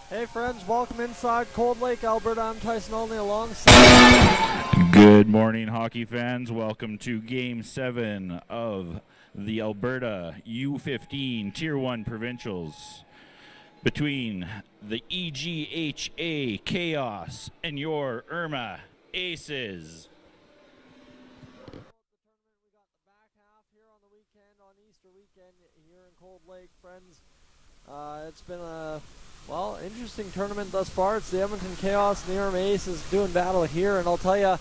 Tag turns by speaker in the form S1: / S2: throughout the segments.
S1: Hey friends, welcome inside Cold Lake, Alberta. I'm Tyson Olney alongside.
S2: Good morning, hockey fans. Welcome to Game 7 of the Alberta U15 Tier 1 Provincials between the EGHA Chaos and your IRMA Aces.
S1: We got the back half here on the weekend, on Easter weekend here in Cold Lake, friends. It's been a interesting tournament thus far. It's the Edmonton Kaos and the IRMA Aces doing battle here, and I'll tell you,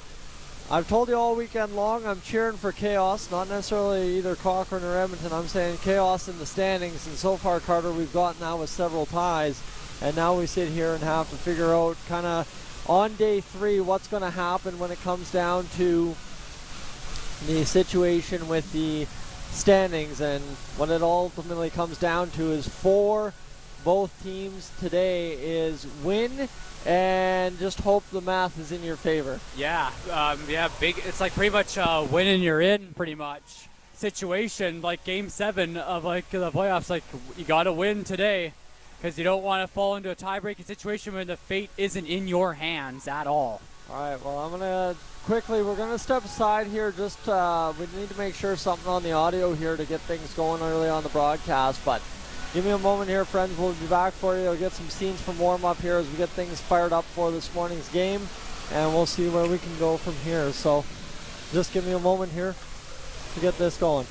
S1: I've told you all weekend long I'm cheering for Chaos, not necessarily either Cochrane or Edmonton. I'm saying Chaos in the standings, and so far, Carter, we've gotten out with several ties, and now we sit here and have to figure out kind of on day 3 what's going to happen when it comes down to the situation with the standings, and what it ultimately comes down to is for both teams today is win and just hope the math is in your favor.
S3: Yeah, big. It's like pretty much winning you're in pretty much situation, like Game 7 of like the playoffs. Like you got to win today because you don't want to fall into a tie-breaking situation when the fate isn't in your hands at all.
S1: All right, well, I'm going to we're going to step aside here. Just we need to make sure something on the audio here to get things going early on the broadcast, but give me a moment here, friends. We'll be back for you. We'll get some scenes from warm-up here as we get things fired up for this morning's game, and we'll see where we can go from here. So just give me a moment here to get this going.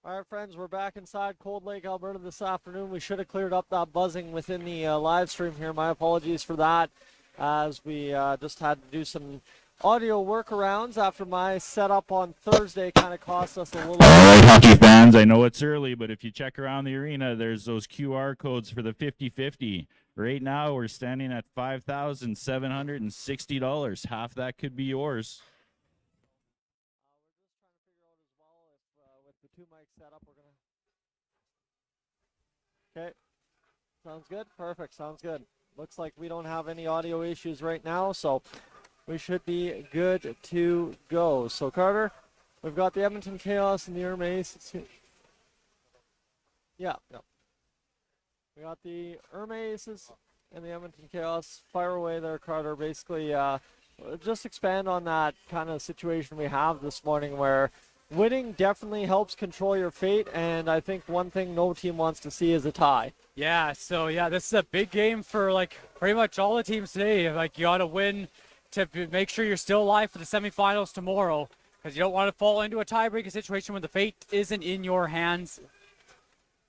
S1: All right, friends, we're back inside Cold Lake, Alberta this afternoon. We should have cleared up that buzzing within the live stream here. My apologies for that, as we just had to do some audio workarounds after my setup on Thursday kind of cost us a little.
S2: All right, hockey fans, I know it's early, but if you check around the arena, there's those QR codes for the 50-50. Right now, we're standing at $5,760. Half that could be yours.
S1: Two mics set up. We're gonna. Okay, sounds good. Perfect. Sounds good. Looks like we don't have any audio issues right now, so we should be good to go. So Carter, we've got the Edmonton Kaos and the IRMA Aces. Yeah. We got the IRMA Aces and the Edmonton Kaos. Fire away there, Carter. Basically, just expand on that kind of situation we have this morning where winning definitely helps control your fate, and I think one thing no team wants to see is a tie.
S3: Yeah, so this is a big game for like pretty much all the teams today. Like you got to win to make sure you're still alive for the semifinals tomorrow, because you don't want to fall into a tie-breaking situation when the fate isn't in your hands.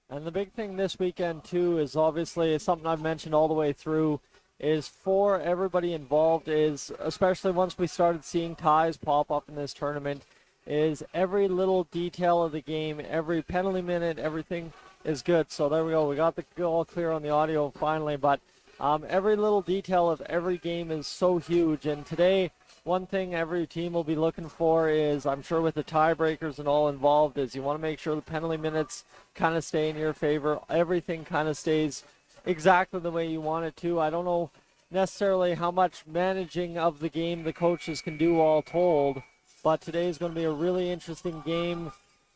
S1: And the big thing this weekend too is obviously something I've mentioned all the way through, is for everybody involved, is especially once we started seeing ties pop up in this tournament, is every little detail of the game, every penalty minute, everything is good. So there we go. We got the all clear on the audio finally, but every little detail of every game is so huge. And today, one thing every team will be looking for is, I'm sure with the tiebreakers and all involved, is you want to make sure the penalty minutes kind of stay in your favor. Everything kind of stays exactly the way you want it to. I don't know necessarily how much managing of the game the coaches can do all told, but today is going to be a really interesting game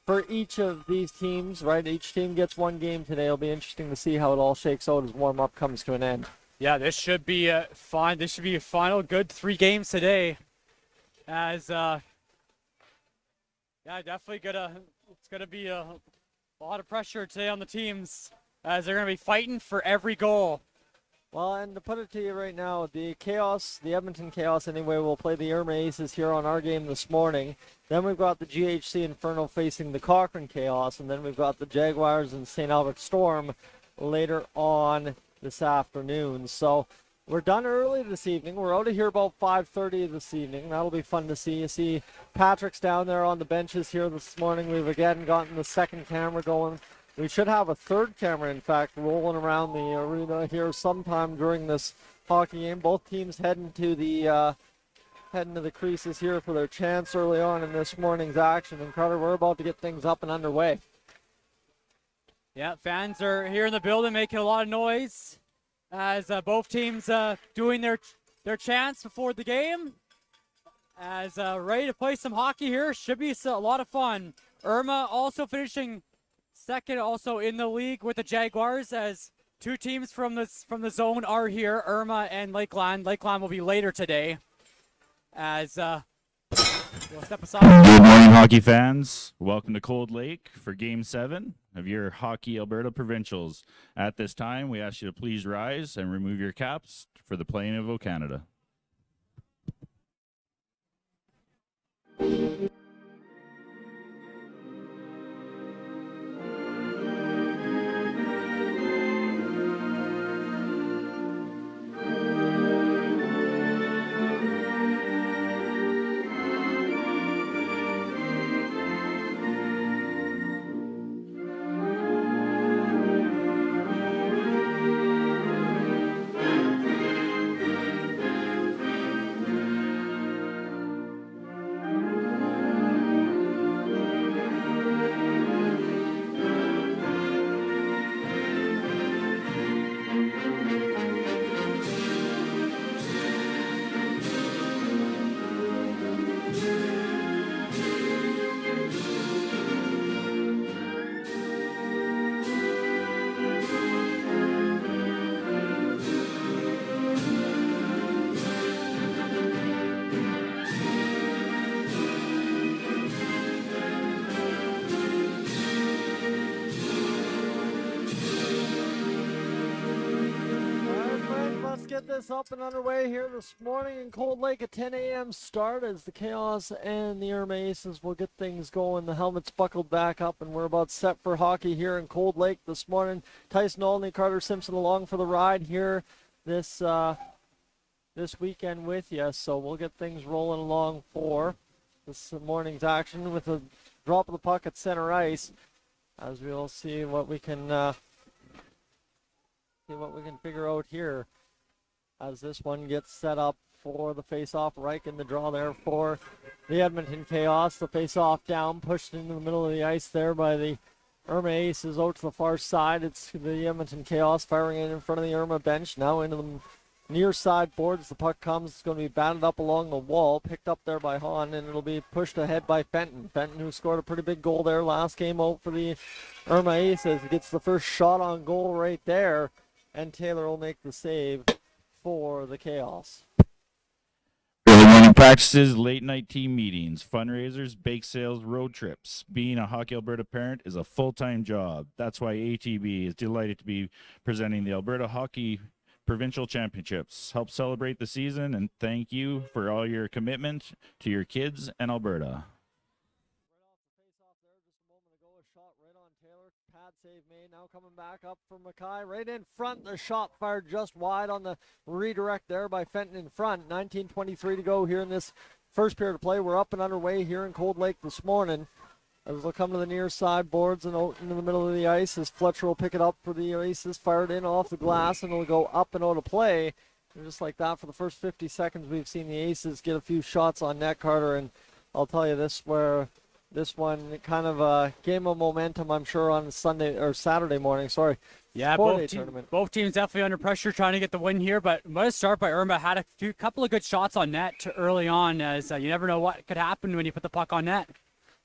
S1: for each of these teams, right? Each team gets one game today. It'll be interesting to see how it all shakes out as warm-up comes to an end.
S3: Yeah, this should be fun. This should be a final good 3 games today. As yeah, definitely it's gonna be a lot of pressure today on the teams, as they're gonna be fighting for every goal.
S1: Well, and to put it to you right now, the Chaos, the Edmonton Chaos anyway, will play the IRMA Aces here on our game this morning. Then we've got the GHC Inferno facing the Cochrane Chaos, and then we've got the Jaguars and St. Albert Storm later on this afternoon. So we're done early this evening. We're out of here about 5:30 this evening. That'll be fun to see. You see Patrick's down there on the benches here this morning. We've again gotten the second camera going. We should have a third camera, in fact, rolling around the arena here sometime during this hockey game. Both teams heading to the creases here for their chance early on in this morning's action. And Carter, we're about to get things up and underway.
S3: Yeah, fans are here in the building making a lot of noise as both teams doing their chants before the game. As ready to play some hockey here. Should be a lot of fun. IRMA also finishing second also in the league with the Jaguars, as 2 teams from the zone are here, IRMA and Lakeland. Lakeland will be later today. As we'll step aside.
S2: Good morning, hockey fans. Welcome to Cold Lake for Game 7 of your Hockey Alberta Provincials. At this time, we ask you to please rise and remove your caps for the playing of O Canada.
S1: This up and underway here this morning in Cold Lake at 10 a.m. start, as the Chaos and the IRMA Aces will get things going. The helmets buckled back up, and we're about set for hockey here in Cold Lake this morning. Tyson Olney, Carter Simpson along for the ride here this weekend with you, so we'll get things rolling along for this morning's action with a drop of the puck at center ice, as we'll see what we can figure out here as this one gets set up for the face-off. Reich in the draw there for the Edmonton Chaos. The face-off down, pushed into the middle of the ice there by the IRMA Aces out to the far side. It's the Edmonton Chaos firing it in front of the IRMA bench. Now into the near side boards. The puck comes. It's going to be batted up along the wall. Picked up there by Hahn, and it'll be pushed ahead by Fenton. Fenton, who scored a pretty big goal there last game out for the IRMA Aces, gets the first shot on goal right there, and Taylor will make the save for the Chaos.
S2: Early morning practices, late night team meetings, fundraisers, bake sales, road trips. Being a Hockey Alberta parent is a full-time job. That's why ATB is delighted to be presenting the Alberta Hockey Provincial Championships. Help celebrate the season, and thank you for all your commitment to your kids and Alberta.
S1: Save made, now coming back up for Mackay, right in front. The shot fired just wide on the redirect there by Fenton in front. 19:23 to go here in this first period of play. We're up and underway here in Cold Lake this morning. As they'll come to the near side boards and out into the middle of the ice as Fletcher will pick it up for the Aces, fired in off the glass, and it'll go up and out of play. And just like that, for the first 50 seconds, we've seen the Aces get a few shots on net, Carter, and I'll tell you this one kind of a game of momentum, I'm sure, on Sunday or Saturday morning. Sorry.
S3: Yeah, both teams definitely under pressure trying to get the win here, but I'm going to start by Irma. Had a couple of good shots on net early on, as you never know what could happen when you put the puck on net.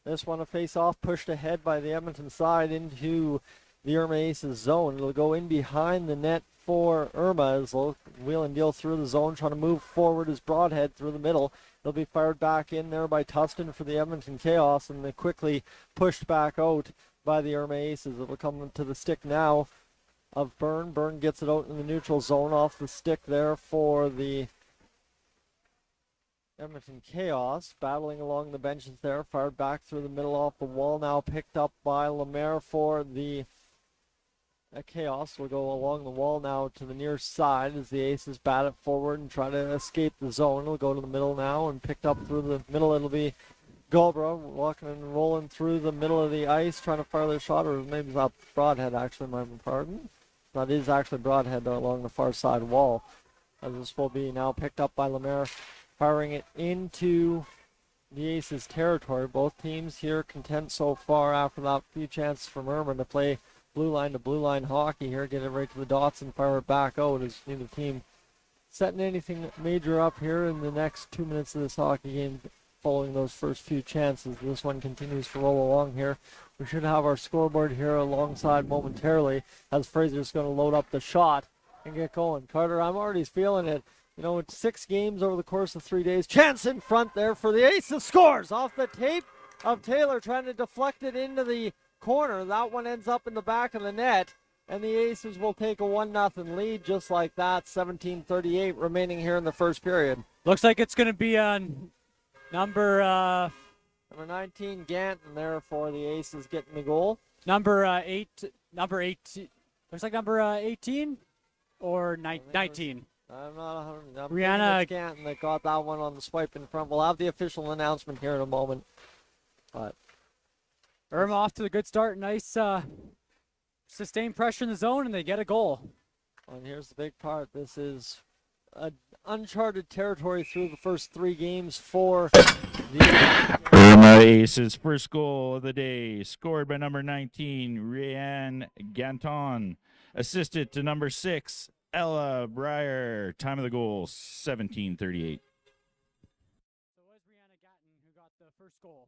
S1: This one a face-off pushed ahead by the Edmonton side into the Irma Aces zone. It'll go in behind the net for Irma as they'll wheel and deal through the zone, trying to move forward as Broadhead through the middle. They'll be fired back in there by Tustin for the Edmonton Kaos, and they quickly pushed back out by the Irma Aces. It'll come to the stick now of Byrne. Byrne gets it out in the neutral zone off the stick there for the Edmonton Kaos, battling along the benches there, fired back through the middle off the wall, now picked up by Lemaire for the Chaos. Will go along the wall now to the near side as the Aces bat it forward and try to escape the zone. It'll go to the middle now and picked up through the middle. It'll be Galbra walking and rolling through the middle of the ice trying to fire their shot, or maybe it's not Broadhead actually, my pardon. That is actually Broadhead along the far side wall. As this will be now picked up by Lemaire, firing it into the Aces territory. Both teams here content so far after that few chances from Irma to play blue line to blue line hockey here, get it right to the dots and fire it back out as neither team setting anything major up here in the next 2 minutes of this hockey game following those first few chances. This one continues to roll along here. We should have our scoreboard here alongside momentarily as Fraser's going to load up the shot and get going. Carter, I'm already feeling it. You know, it's 6 games over the course of 3 days. Chance in front there for the Aces. Scores off the tape of Taylor trying to deflect it into the corner. That one ends up in the back of the net, and the Aces will take a 1-0 lead just like that. 17:38 remaining here in the first period.
S3: Looks like it's going to be number
S1: 19 Ganton there for the Aces getting the goal.
S3: Number 8. Looks like number 18 or 19.
S1: I'm not 100%.
S3: Brianna
S1: Ganton that got that one on the swipe in front. We'll have the official announcement here in a moment. But
S3: Irma off to a good start. Nice sustained pressure in the zone, and they get a goal.
S1: And here's the big part. This is uncharted territory through the first 3 games for the
S2: Irma Aces' first goal of the day, scored by number 19, Rianne Ganton. Assisted to number 6, Ella Breyer. Time of the goal, 17:38.
S3: So it was Rihanna Gatton who got the first goal.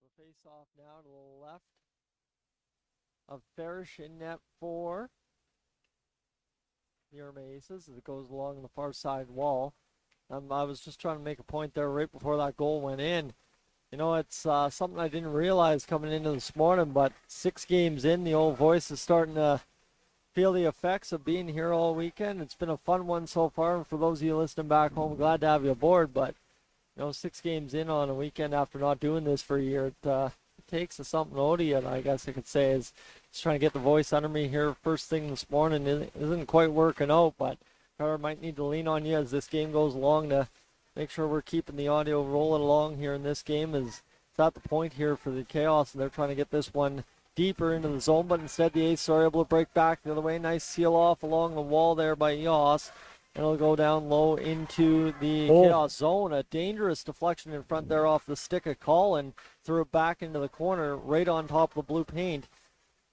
S1: The face-off now to the left of Farish in net for the Irma Aces as it goes along the far side wall. I was just trying to make a point there right before that goal went in. You know, it's something I didn't realize coming into this morning, but 6 games in, the old voice is starting to feel the effects of being here all weekend. It's been a fun one so far, and for those of you listening back home, glad to have you aboard. But you know, 6 games in on a weekend after not doing this for a year, it takes something out of you, and I guess I could say is just trying to get the voice under me here first thing this morning. It isn't quite working out, but Carter might need to lean on you as this game goes along to make sure we're keeping the audio rolling along here in this game. As it's at the point here for the Chaos, and they're trying to get this one deeper into the zone, but instead the Aces are able to break back the other way. Nice seal off along the wall there by Yoss. And it'll go down low into the Chaos zone. A dangerous deflection in front there off the stick of Colin. Threw it back into the corner right on top of the blue paint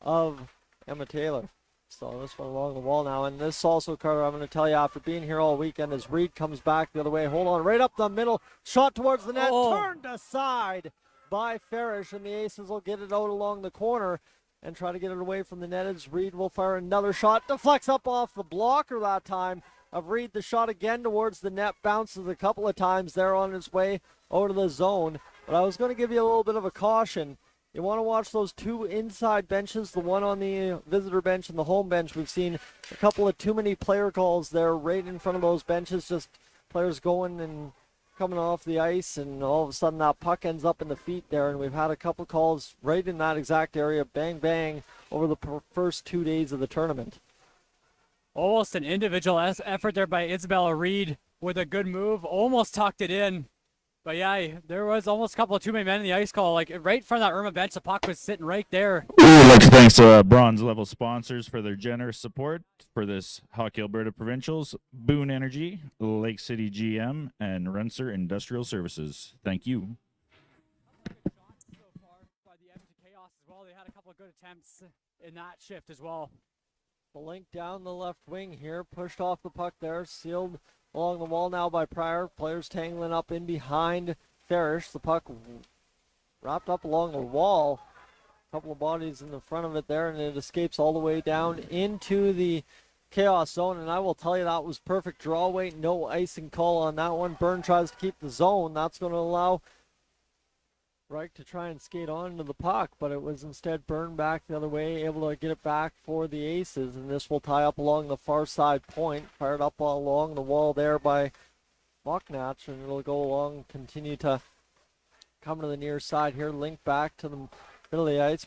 S1: of Emma Taylor. So this one along the wall now. And this also, Carter, I'm going to tell you, after being here all weekend, as Reed comes back the other way. Hold on, right up the middle. Shot towards the net. Turned aside by Farish. And the Aces will get it out along the corner and try to get it away from the net as Reed will fire another shot. Deflects up off the blocker that time of Reed. The shot again towards the net. Bounces a couple of times there on its way out of the zone. But I was going to give you a little bit of a caution. You want to watch those 2 inside benches, the one on the visitor bench and the home bench. We've seen a couple of too many player calls there right in front of those benches, just players going and coming off the ice, and all of a sudden that puck ends up in the feet there, and we've had a couple calls right in that exact area, bang, bang, over the first 2 days of the tournament.
S3: Almost an individual effort there by Isabella Reed with a good move. Almost tucked it in, But yeah, there was almost a couple of too many men in the ice call. Like right in front of that Irma bench, the puck was sitting right there.
S2: We would like to thank bronze level sponsors for their generous support for this Hockey Alberta Provincials: Boone Energy, Lake City GM, and Renser Industrial Services. Thank you.
S3: Shots so far by the Edmonton Kaos as well. They had a couple of good attempts in that shift as well.
S1: The link down the left wing here, pushed off the puck there, sealed along the wall now by Pryor. Players tangling up in behind Farish. The puck wrapped up along the wall. A couple of bodies in the front of it there, and it escapes all the way down into the Chaos zone. And I will tell you, that was perfect draw weight. No icing call on that one. Byrne tries to keep the zone. That's going to allow Reich to try and skate onto the puck, but it was instead Byrne back the other way, able to get it back for the Aces, and this will tie up along the far side point, fired up along the wall there by Mocknatch, and it'll go along, continue to come to the near side here, link back to the middle of the ice.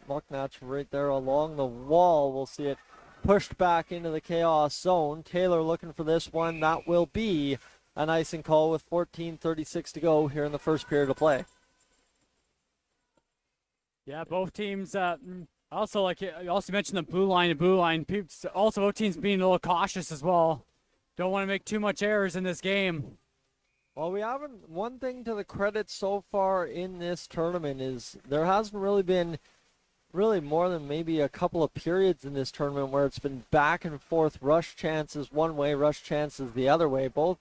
S1: Mocknatch right there along the wall. We'll see it pushed back into the Chaos zone. Taylor looking for this one. That will be an icing call with 14:36 to go here in the first period of play.
S3: Yeah, both teams. Also, like you also mentioned, the blue line. Also, both teams being a little cautious as well. Don't want to make too much errors in this game.
S1: Well, we haven't. One thing to the credit so far in this tournament is there hasn't really been more than maybe a couple of periods in this tournament where it's been back and forth, rush chances one way, rush chances the other way. Both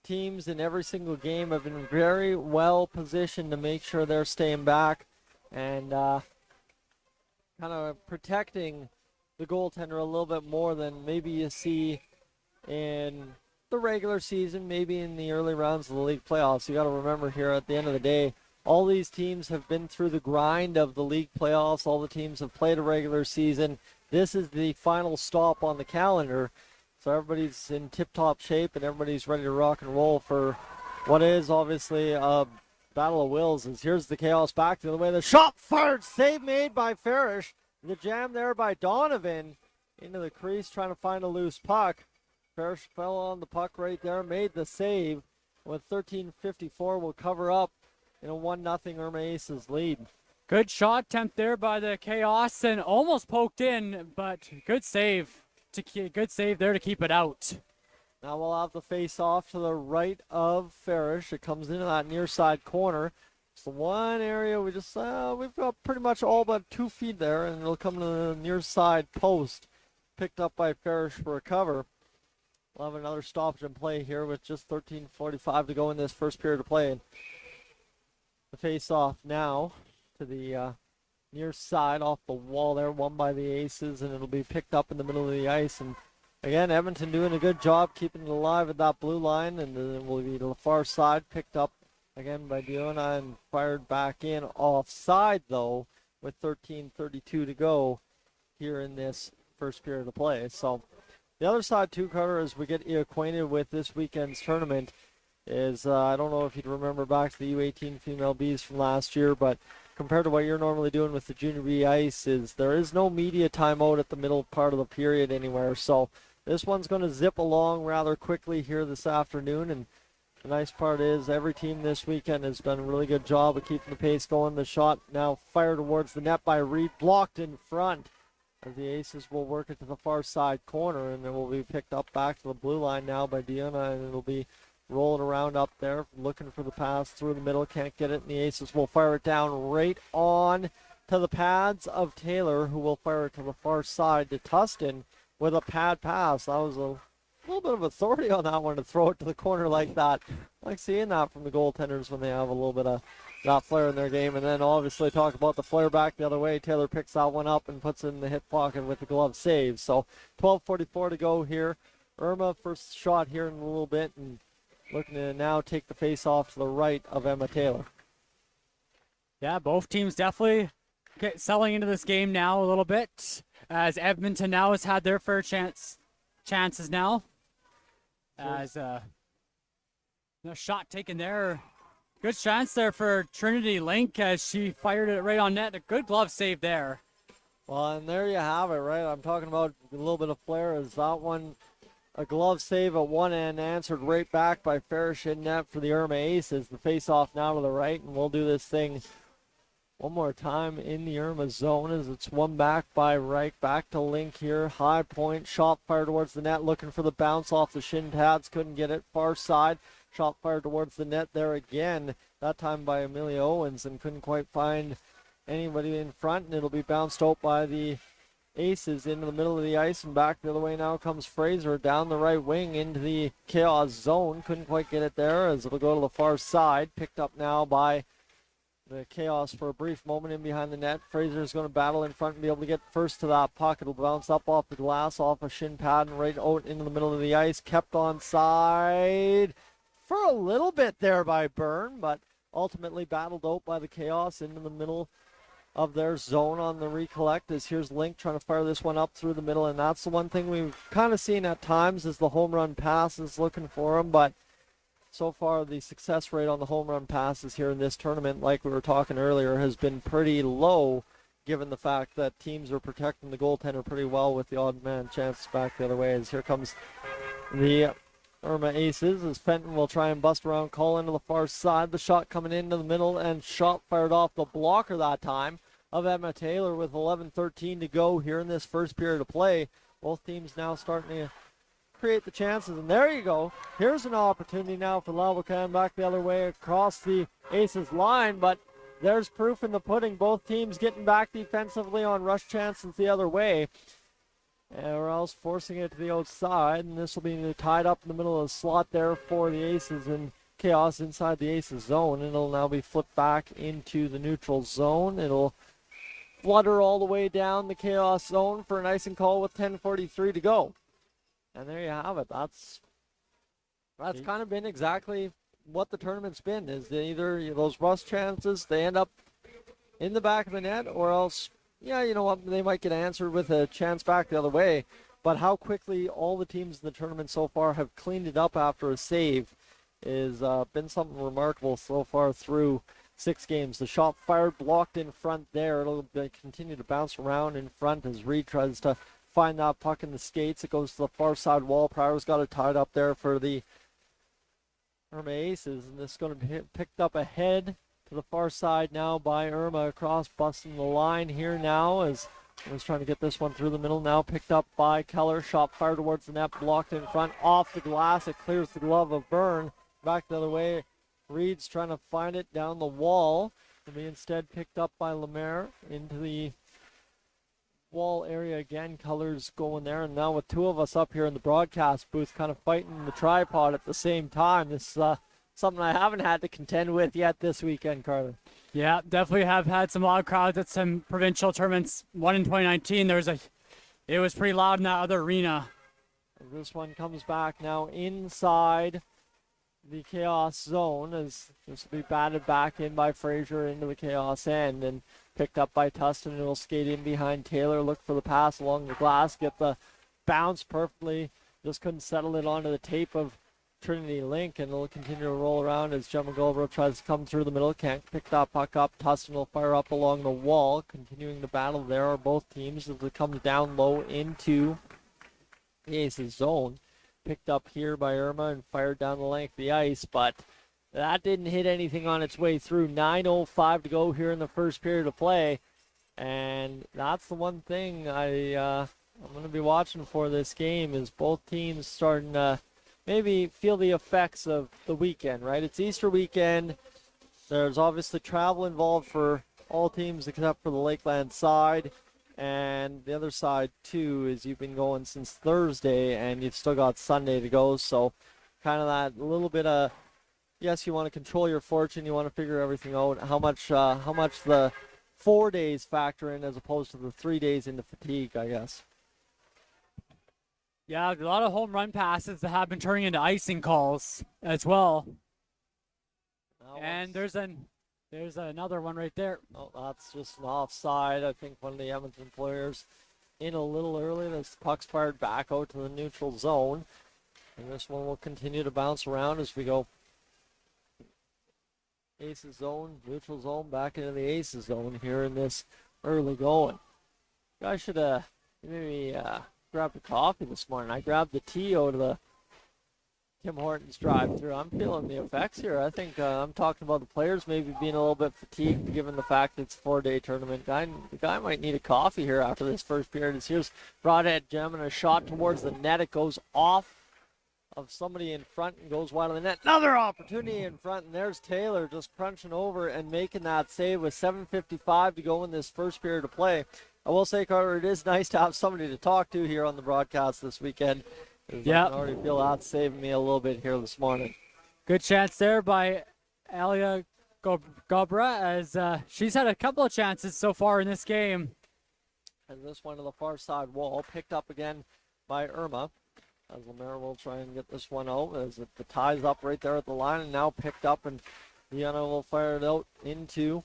S1: teams in every single game have been very well positioned to make sure they're staying back and kind of protecting the goaltender a little bit more than maybe you see in the regular season, maybe in the early rounds of the league playoffs. You got to remember here at the end of the day, all these teams have been through the grind of the league playoffs. All the teams have played a regular season. This is the final stop on the calendar. So everybody's in tip-top shape and everybody's ready to rock and roll for what is obviously a battle of wills. As here's the Chaos back the other way. The shot fired, save made by Farish. The jam there by Donovan into the crease trying to find a loose puck. Farish fell on the puck right there, made the save. With 13:54, will cover up in a 1-0 Irma Aces lead.
S3: Good shot attempt there by the Chaos and almost poked in, but good save. Good save there to keep it out.
S1: Now we'll have the face off to the right of Farish. It comes into that near side corner. It's the one area we've got pretty much all but 2 feet there, and it'll come to the near side post. Picked up by Farish for a cover. We'll have another stoppage in play here with just 13:45 to go in this first period of play. The face off now to the near side off the wall there, won by the Aces, and it'll be picked up in the middle of the ice. And again, Edmonton doing a good job keeping it alive at that blue line, and then it will be to the far side, picked up again by Diona and fired back in offside though, with 13:32 to go here in this first period of play. So the other side too, Carter, as we get you acquainted with this weekend's tournament, is I don't know if you'd remember back to the U18 female Bs from last year, but compared to what you're normally doing with the junior B ice, is there is no media timeout at the middle part of the period anywhere. So this one's going to zip along rather quickly here this afternoon, and the nice part is every team this weekend has done a really good job of keeping the pace going. The shot now fired towards the net by Reed, blocked in front, as the Aces will work it to the far side corner, and it will be picked up back to the blue line now by Diona, and it'll be rolling around up there, looking for the pass through the middle, can't get it, and the Aces will fire it down right on to the pads of Taylor, who will fire it to the far side to Tustin with a pad pass. That was a little bit of authority on that one to throw it to the corner like that. I like seeing that from the goaltenders when they have a little bit of that flair in their game. And then obviously talk about the flare back the other way. Taylor picks that one up and puts it in the hip pocket with the glove save. So 12:44 to go here. Irma first shot here in a little bit, and looking to now take the face off to the right of Emma Taylor.
S3: Yeah, both teams definitely selling into this game now a little bit, as Edmonton now has had their fair chances now. As no shot taken there. Good chance there for Trinity Link as she fired it right on net. A good glove save there.
S1: Well, and there you have it, right? I'm talking about a little bit of flair as that one a glove save at one end, answered right back by Farish in net for the IRMA Aces. The face-off now to the right, and we'll do this thing one more time in the IRMA zone as it's won back by Reich. Back to Link here. High point. Shot fired towards the net. Looking for the bounce off the shin pads. Couldn't get it. Far side. Shot fired towards the net there again. That time by Amelia Owens, and couldn't quite find anybody in front. And it'll be bounced out by the Aces into the middle of the ice, and back the other way now comes Fraser down the right wing into the Chaos zone. Couldn't quite get it there as it'll go to the far side. Picked up now by the Chaos for a brief moment in behind the net. Fraser's going to battle in front and be able to get first to that puck. It'll bounce up off the glass, off a shin pad, and right out into the middle of the ice. Kept on side for a little bit there by Byrne, but ultimately battled out by the Chaos into the middle of their zone on the recollect. As here's Link trying to fire this one up through the middle, and that's the one thing we've kind of seen at times is the home run passes looking for him, but so far the success rate on the home run passes here in this tournament, like we were talking earlier, has been pretty low given the fact that teams are protecting the goaltender pretty well with the odd man chances back the other way. As here comes the IRMA Aces as Fenton will try and bust around, call into the far side. The shot coming into the middle, and shot fired off the blocker that time of Emma Taylor with 11:13 to go here in this first period of play. Both teams now starting to create the chances, and there you go. Here's an opportunity now for Lavalcan back the other way across the Aces line, but there's proof in the pudding. Both teams getting back defensively on rush chances the other way, or else forcing it to the outside, and this will be tied up in the middle of the slot there for the Aces, and Chaos inside the Aces zone. It'll now be flipped back into the neutral zone. It'll flutter all the way down the Chaos zone for an icing call with 10:43 to go. And there you have it. That's kind of been exactly what the tournament's been, is that either those rush chances, they end up in the back of the net, or else, yeah, you know what, they might get answered with a chance back the other way. But how quickly all the teams in the tournament so far have cleaned it up after a save is been something remarkable so far through 6 games. The shot fired, blocked in front there. It'll continue to bounce around in front as Reed tries to find that puck in the skates. It goes to the far side wall. Pryor's got it tied up there for the IRMA Aces, and this is going to be picked up ahead to the far side now by IRMA across, busting the line here now as I was trying to get this one through the middle. Now picked up by Keller. Shot fired towards the net, blocked in front, off the glass. It clears the glove of Byrne. Back the other way. Reed's trying to find it down the wall. It'll be instead picked up by Lemaire into the wall area again. Colors going there, and now with 2 of us up here in the broadcast booth kind of fighting the tripod at the same time. This is something I haven't had to contend with yet this weekend, Carter.
S3: Yeah, definitely have had some loud crowds at some provincial tournaments. One in 2019, it was pretty loud in that other arena.
S1: This one comes back now inside the Chaos zone as this will be batted back in by Fraser into the Chaos end, and picked up by Tustin, and will skate in behind Taylor, look for the pass along the glass, get the bounce perfectly, just couldn't settle it onto the tape of Trinity Link, and it'll continue to roll around as Gemma Goldberg tries to come through the middle, can't pick that puck up. Tustin will fire up along the wall, continuing the battle there are both teams as it comes down low into the Aces zone. Picked up here by IRMA and fired down the length of the ice, but that didn't hit anything on its way through. 9:05 to go here in the first period of play, and that's the one thing I'm going to be watching for this game, is both teams starting to maybe feel the effects of the weekend, right? It's Easter weekend. There's obviously travel involved for all teams except for the Lakeland side. And the other side, too, is you've been going since Thursday, and you've still got Sunday to go. So kind of that little bit of, yes, you want to control your fortune. You want to figure everything out. How much the 4 days factor in as opposed to the 3 days into fatigue, I guess.
S3: Yeah, a lot of home run passes that have been turning into icing calls as well. And there's another one right there.
S1: Oh, that's just an offside. I think one of the Edmonton players in a little early. This puck's fired back out to the neutral zone. And this one will continue to bounce around as we go Aces zone, neutral zone, back into the Aces zone here in this early going. I should maybe grabbed a coffee this morning. I grabbed the tea out of the Tim Hortons drive-through. I'm feeling the effects here. I think I'm talking about the players maybe being a little bit fatigued given the fact it's a 4-day tournament. The guy might need a coffee here after this first period. Here's broadhead gem and a shot towards the net. It goes off of somebody in front and goes wide of the net. Another opportunity in front, and there's Taylor just crunching over and making that save with 7:55 to go in this first period of play. I will say, Carter, it is nice to have somebody to talk to here on the broadcast this weekend.
S3: Yeah,
S1: I already feel that's saving me a little bit here this morning.
S3: Good chance there by Alia Gobra, as she's had a couple of chances so far in this game.
S1: And this one to the far side wall, picked up again by Irma. As Lemaire will try and get this one out, as the tie's up right there at the line, and now picked up, and Vienna will fire it out into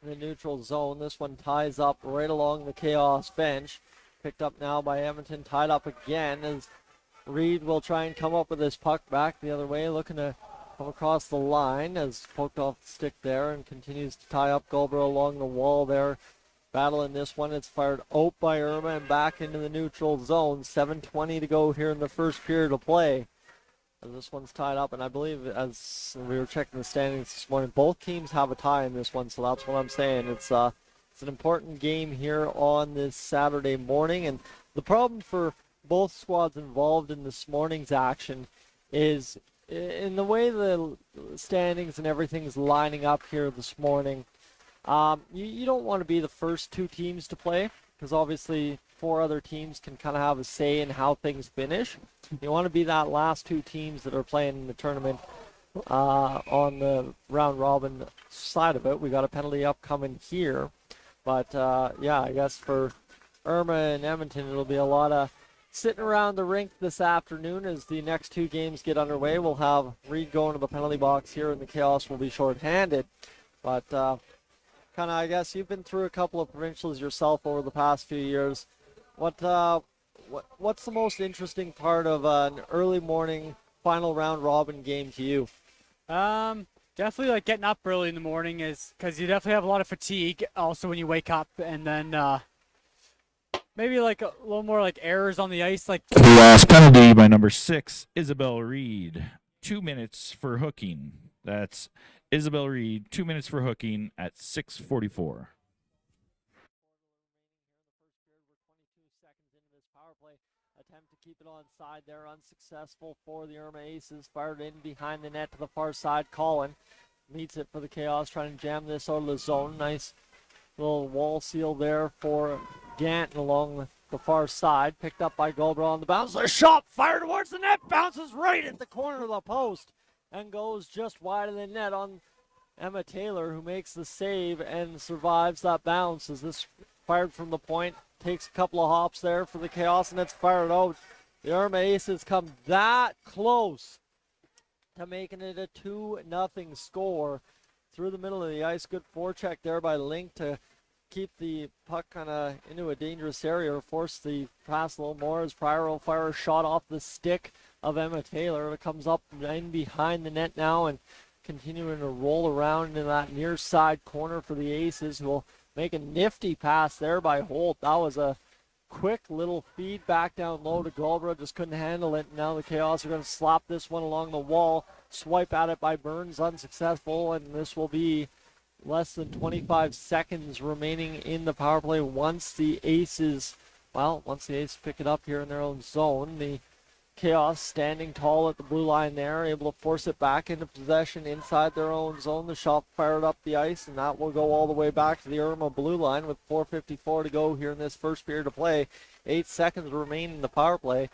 S1: the neutral zone. This one ties up right along the Chaos bench. Picked up now by Edmonton, tied up again as Reed will try and come up with this puck back the other way, looking to come across the line as poked off the stick there and continues to tie up Gulber along the wall there. Battling this one, it's fired out by Irma and back into the neutral zone. 7:20 to go here in the first period of play. As this one's tied up, and I believe as we were checking the standings this morning, both teams have a tie in this one, so that's what I'm saying. It's an important game here on this Saturday morning, and the problem for both squads involved in this morning's action is in the way the standings and everything's lining up here this morning. You don't want to be the first two teams to play, because obviously 4 other teams can kind of have a say in how things finish. You want to be that last 2 teams that are playing in the tournament on the round robin side of it. We got a penalty upcoming here. But, yeah, I guess for Irma and Edmonton, it'll be a lot of sitting around the rink this afternoon as the next 2 games get underway. We'll have Reed going to the penalty box here, and the Chaos will be shorthanded. But kind of, I guess, you've been through a couple of provincials yourself over the past few years. What's the most interesting part of an early morning final round robin game to you?
S3: Definitely like getting up early in the morning is because you definitely have a lot of fatigue also when you wake up, and then maybe like a little more like errors on the ice. Like
S2: the last penalty by number 6, Isabel Reed. 2 minutes for hooking. That's Isabel Reed, 2 minutes for hooking at 6:44.
S1: Attempt to keep it on side there, unsuccessful for the Irma Aces. Fired in behind the net to the far side. Colin meets it for the Chaos, trying to jam this out of the zone. Nice little wall seal there for Ganton along the far side. Picked up by Goldbrow on the bounce. A shot fired towards the net, bounces right at the corner of the post and goes just wide of the net on Emma Taylor, who makes the save and survives that bounce as this fired from the point. Takes a couple of hops there for the Chaos, and it's fired out. The Irma Aces come that close to making it a 2-0 score through the middle of the ice. Good forecheck there by Link to keep the puck kind of into a dangerous area or force the pass a little more as Pryor will fire a shot off the stick of Emma Taylor. It comes up in behind the net now and continuing to roll around into that near side corner for the Aces, who will make a nifty pass there by Holt. That was a quick little feed back down low to Galbraith. Just couldn't handle it. Now the Chaos are going to slap this one along the wall. Swipe at it by Burns, unsuccessful. And this will be less than 25 seconds remaining in the power play once the Aces pick it up here in their own zone. The Chaos standing tall at the blue line there, able to force it back into possession inside their own zone. The shot fired up the ice, and that will go all the way back to the Irma blue line with 4:54 to go here in this first period of play. 8 seconds remain in the power play,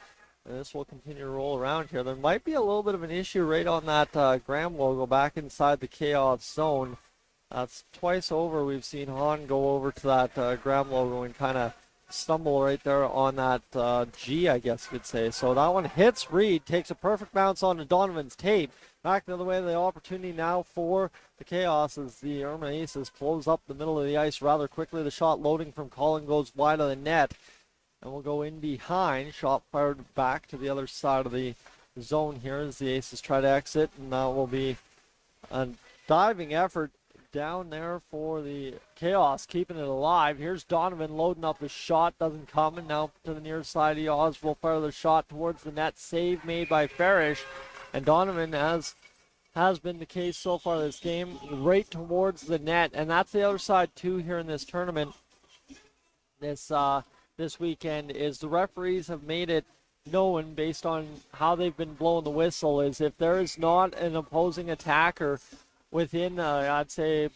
S1: and this will continue to roll around here. There might be a little bit of an issue right on that Graham logo back inside the Chaos zone. That's twice over we've seen Hahn go over to that Graham logo and kind of stumble right there on that G, I guess you could say. So that one hits Reed, takes a perfect bounce onto Donovan's tape. Back the other way, the opportunity now for the Chaos as the Irma Aces close up the middle of the ice rather quickly. The shot loading from Colin goes wide of the net and will go in behind. Shot fired back to the other side of the zone here as the Aces try to exit, and that will be a diving effort down there for the Chaos, keeping it alive. Here's Donovan loading up his shot, doesn't come, and now to the near side. Oz will fire the shot towards the net. Save made by Farish, and Donovan, as has been the case so far this game, right towards the net, and that's the other side too here in this tournament. This weekend is the referees have made it known based on how they've been blowing the whistle is if there is not an opposing attacker within, I'd say,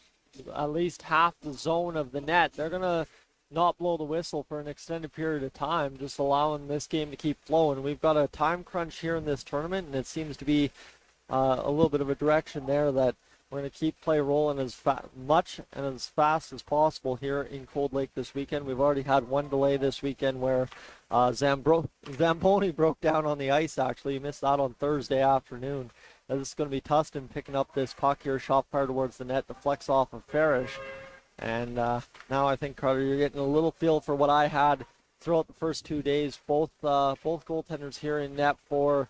S1: at least half the zone of the net, they're going to not blow the whistle for an extended period of time, just allowing this game to keep flowing. We've got a time crunch here in this tournament, and it seems to be a little bit of a direction there that we're going to keep play rolling as much and as fast as possible here in Cold Lake this weekend. We've already had one delay this weekend where Zamboni broke down on the ice, actually. He missed that on Thursday afternoon. Now this is going to be Tustin picking up this puck here, shot fire towards the net, to flex off of Farish. And now I think, Carter, you're getting a little feel for what I had throughout the first 2 days. Both goaltenders here in net for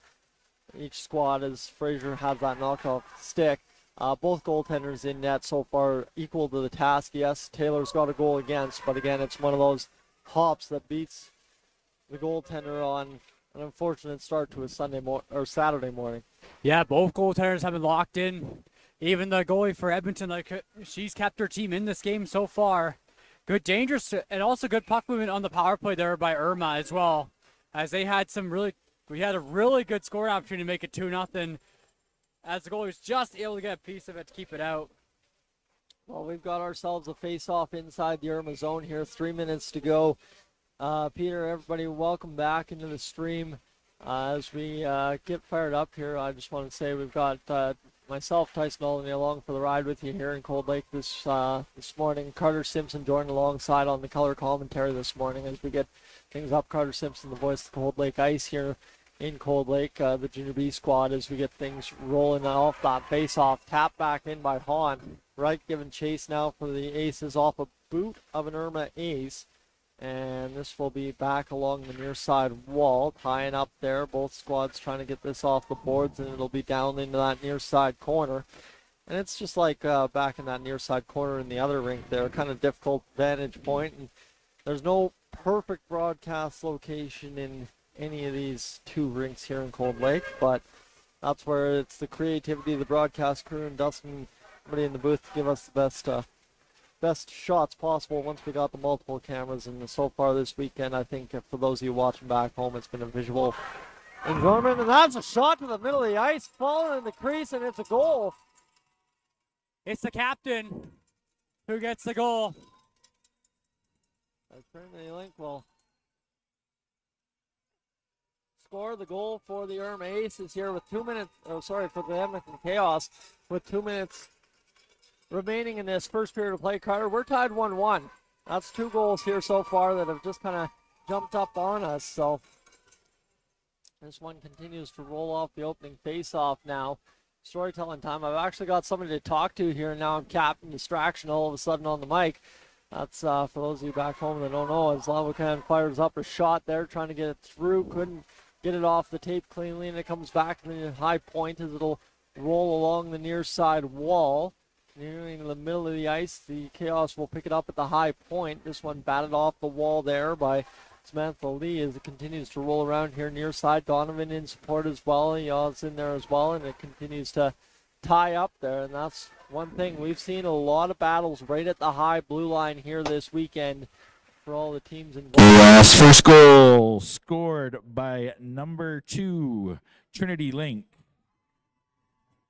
S1: each squad, as Fraser has that knockoff stick. Both goaltenders in net so far equal to the task. Yes, Taylor's got a goal against, but again, it's one of those hops that beats the goaltender on an unfortunate start to a Saturday morning.
S3: Yeah, both goaltenders have been locked in. Even the goalie for Edmonton, she's kept her team in this game so far. Good, dangerous, and also good puck movement on the power play there by IRMA as well, as they had we had a really good scoring opportunity to make it 2-0. As the goalie was just able to get a piece of it to keep it out.
S1: Well, we've got ourselves a face-off inside the IRMA zone here. 3 minutes to go. Peter, everybody, welcome back into the stream. As we get fired up here, I just want to say we've got myself, Tyson Olney, along for the ride with you here in Cold Lake this morning. Carter Simpson joined alongside on the color commentary this morning as we get things up. Carter Simpson, the voice of the Cold Lake Ice here in Cold Lake, the Junior B squad, as we get things rolling off that face-off. Tap back in by Hahn. Wright giving chase now for the Aces off a boot of an IRMA ace. And this will be back along the near side wall, tying up there. Both squads trying to get this off the boards, and it'll be down into that near side corner. And it's just like back in that near side corner in the other rink there, kind of difficult vantage point. And there's no perfect broadcast location in any of these two rinks here in Cold Lake, but that's where it's the creativity of the broadcast crew and Dustin, everybody in the booth, to give us the best shots possible once we got the multiple cameras. And so far this weekend, I think for those of you watching back home, it's been a visual enjoyment. And that's a shot to the middle of the ice, falling in the crease, and it's a goal.
S3: It's the captain who gets the goal.
S1: Apparently Link will score the goal for the IRMA Aces here with 2 minutes, for the Edmonton Kaos with 2 minutes remaining in this first period of play. Carter, we're tied 1-1. That's 2 goals here so far that have just kind of jumped up on us. So this one continues to roll off the opening face-off now. Storytelling time. I've actually got somebody to talk to here now. I'm Captain Distraction all of a sudden on the mic. That's for those of you back home that don't know, as Lawakan fires up a shot there, trying to get it through. Couldn't get it off the tape cleanly, and it comes back to the high point as it'll roll along the near side wall. Nearing the middle of the ice, the Chaos will pick it up at the high point. This one batted off the wall there by Samantha Lee as it continues to roll around here near side. Donovan in support as well. Yaw's in there as well, and it continues to tie up there. And that's one thing. We've seen a lot of battles right at the high blue line here this weekend for all the teams involved.
S2: Last first goal scored by number 2, Trinity Link.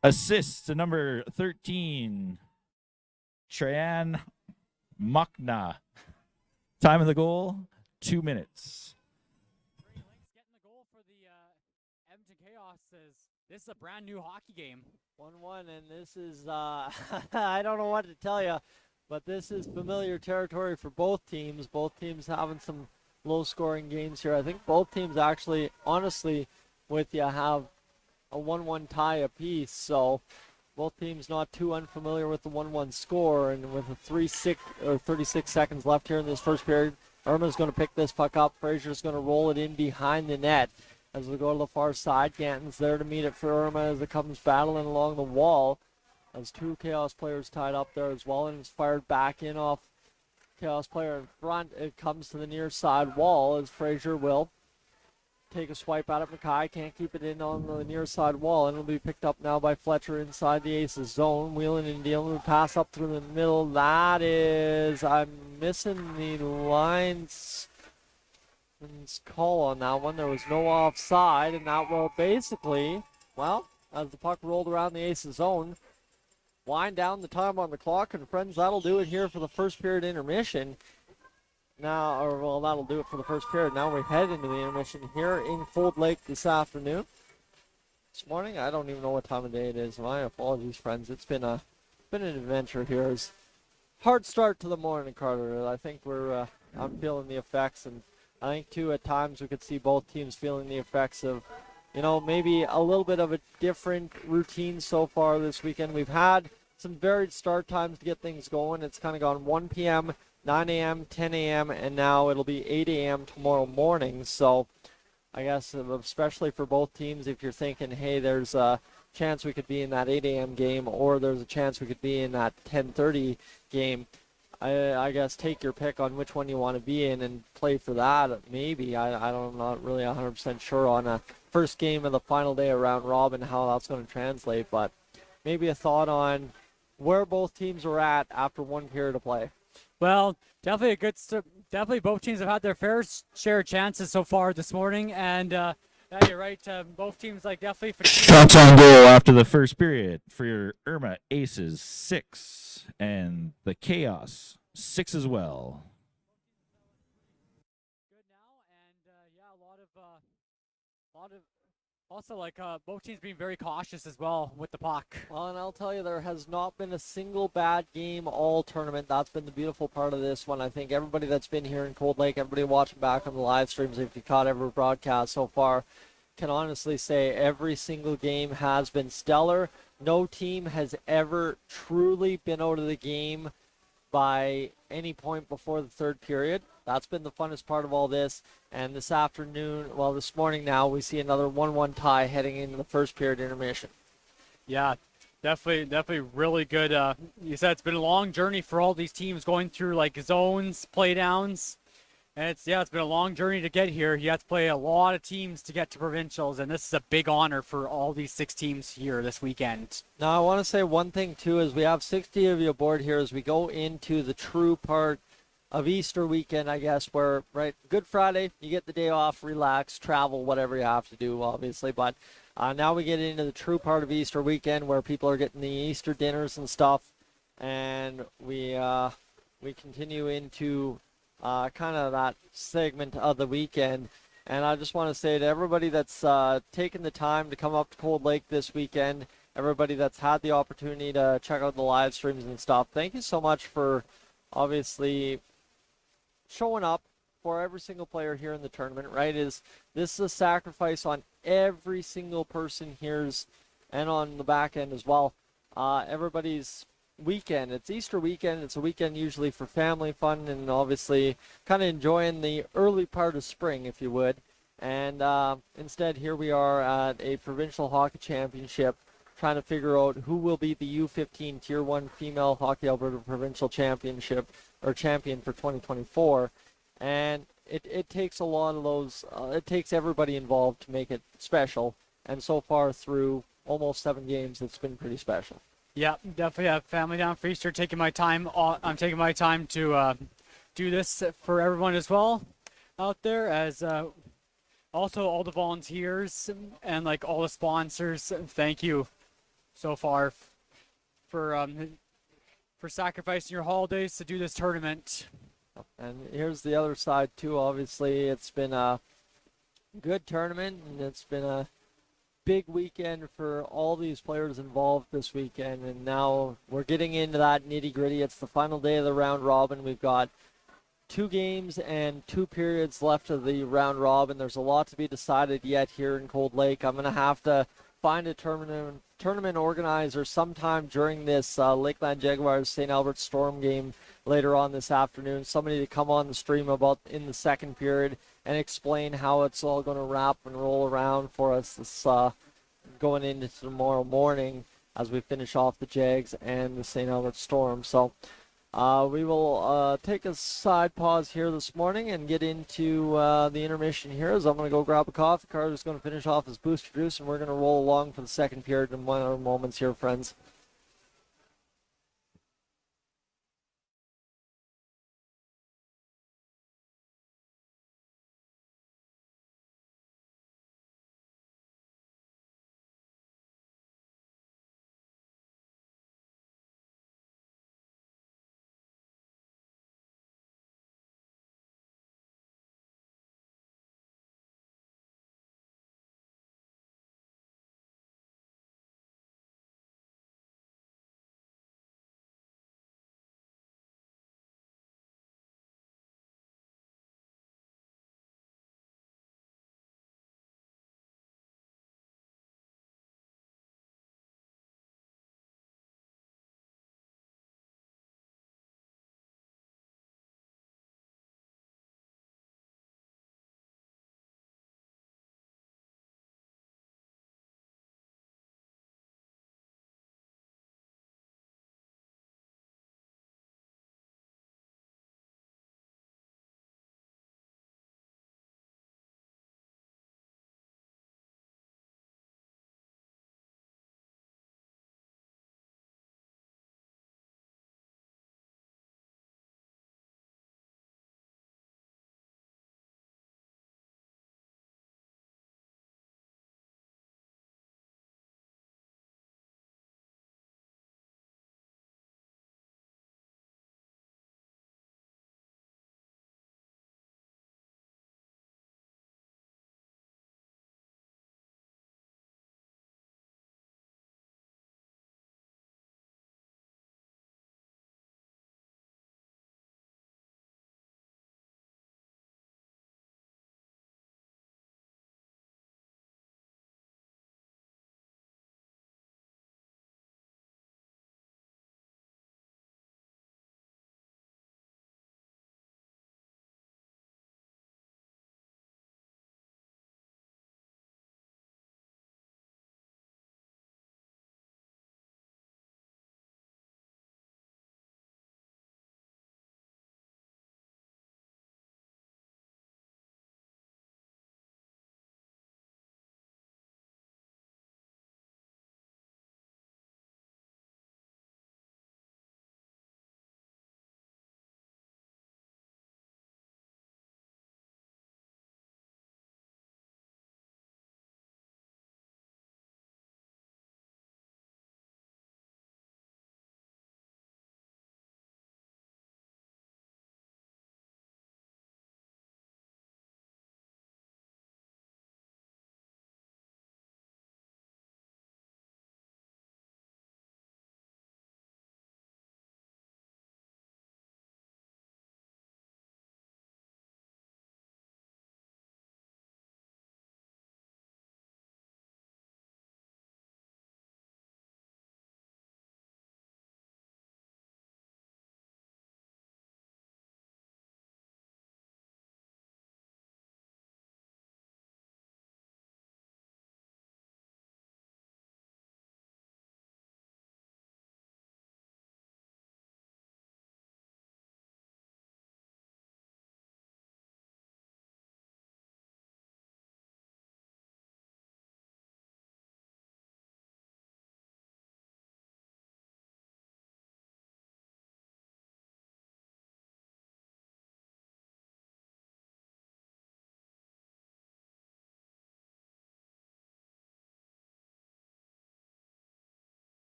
S2: Assists to number 13, Cheyenne Machna. Time of the goal, 2 minutes.
S3: Link's getting the goal for the Edmonton Chaos. This is a brand new hockey game.
S1: 1-1, and this is, I don't know what to tell you, but this is familiar territory for both teams. Both teams having some low-scoring games here. I think both teams actually, honestly, with you, have a 1-1 tie apiece, so both teams not too unfamiliar with the 1-1 score. And with 36 seconds left here in this first period, IRMA's going to pick this puck up. Fraser's going to roll it in behind the net as we go to the far side. Ganton's there to meet it for IRMA as it comes battling along the wall. As two Chaos players tied up there as well, and it's fired back in off Chaos player in front. It comes to the near side wall as Frazier will take a swipe at it. Mackay can't keep it in on the near side wall, and it'll be picked up now by Fletcher inside the Aces zone. Wheeling and dealing, pass up through the middle. That is, I'm missing the lines call on that one. There was no offside, and that will basically, well, as the puck rolled around the Aces zone, wind down the time on the clock, and friends, that'll do it here for the first period intermission. Now, or well, that'll do it for the first period. Now we head into the intermission here in Cold Lake this afternoon. This morning, I don't even know what time of day it is. My apologies, friends. It's been an adventure here. It's hard start to the morning, Carter. I think I'm feeling the effects, and I think too at times we could see both teams feeling the effects of, maybe a little bit of a different routine so far this weekend. We've had some varied start times to get things going. It's kind of gone 1 p.m., 9 a.m., 10 a.m., and now it'll be 8 a.m. tomorrow morning. So I guess especially for both teams, if you're thinking, hey, there's a chance we could be in that 8 a.m. game, or there's a chance we could be in that 10:30 game, I guess take your pick on which one you want to be in and play for that. Maybe. I'm not really 100% sure on a first game of the final day of round robin how that's going to translate, but maybe a thought on where both teams are at after one period of play.
S3: Well, definitely a good start. Definitely both teams have had their fair share of chances so far this morning, and yeah, you're right. Both teams definitely fatigued.
S2: Shots on goal after the first period for your IRMA Aces 6 and the Chaos 6 as well.
S3: Good now, and yeah, a lot of also both teams being very cautious as well with the puck.
S1: Well, and I'll tell you, there has not been a single bad game all tournament. That's been the beautiful part of this one. I think everybody that's been here in Cold Lake, everybody watching back on the live streams, if you caught every broadcast so far, can honestly say every single game has been stellar. No team has ever truly been out of the game by any point before the third period. That's been the funnest part of all this. And this morning now, we see another 1-1 tie heading into the first period intermission.
S3: Yeah, definitely really good. You said it's been a long journey for all these teams going through zones, play downs. And it's been a long journey to get here. You have to play a lot of teams to get to provincials, and this is a big honor for all these 6 teams here this weekend.
S1: Now, I want to say one thing, too, is we have 60 of you aboard here as we go into the true part of Easter weekend, I guess, where, right, Good Friday, you get the day off, relax, travel, whatever you have to do, obviously. But now we get into the true part of Easter weekend where people are getting the Easter dinners and stuff, and we continue into kind of that segment of the weekend. And I just want to say to everybody that's taken the time to come up to Cold Lake this weekend, everybody that's had the opportunity to check out the live streams and stuff, thank you so much for obviously showing up for every single player here in the tournament, right? This is a sacrifice on every single person here's and on the back end as well. Everybody's weekend. It's Easter weekend. It's a weekend usually for family fun and obviously kind of enjoying the early part of spring, if you would. And instead, here we are at a provincial hockey championship trying to figure out who will be the U15 Tier 1 Female Hockey Alberta Provincial Championship or champion for 2024. And it takes a lot of those, it takes everybody involved to make it special. And so far through almost 7 games, it's been pretty special.
S3: Yeah, definitely have family down for Easter. Taking my time. I'm taking my time to do this for everyone as well out there, as also all the volunteers and all the sponsors. Thank you so far for sacrificing your holidays to do this tournament.
S1: And here's the other side too. Obviously, it's been a good tournament, and it's been a big weekend for all these players involved this weekend, and now we're getting into that nitty-gritty. It's the final day of the round robin. We've got 2 games and 2 periods left of the round robin. There's a lot to be decided yet here in Cold Lake. I'm going to have to find a tournament organizer sometime during this Lakeland Jaguars St. Albert Storm game later on this afternoon. Somebody to come on the stream about in the second period and explain how it's all going to wrap and roll around for us this going into tomorrow morning. as we finish off the Jags and the St. Albert Storm. So we will take a side pause here this morning and get into the intermission here, as I'm going to go grab a coffee. Carter's going to finish off his booster juice, and we're going to roll along for the second period in one moments here, friends.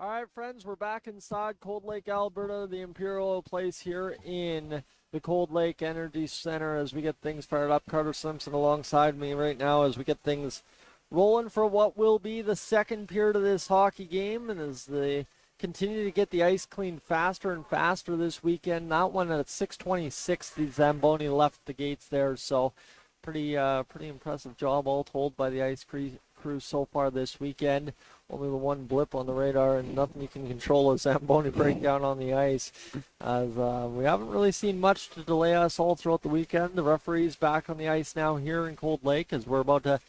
S1: All right, friends, we're back inside Cold Lake, Alberta, the Imperial place here in the Cold Lake Energy Center as we get things fired up. Carter Simpson alongside me right now as we get things rolling for what will be the second period of this hockey game, and as they continue to get the ice cleaned faster and faster this weekend. That one at 6:26, the Zamboni left the gates there, so pretty impressive job all told by the ice crew so far this weekend. Only the one blip on the radar and nothing you can control a Zamboni breakdown on the ice. As we haven't really seen much to delay us all throughout the weekend. The referee's back on the ice now here in Cold Lake as we're about to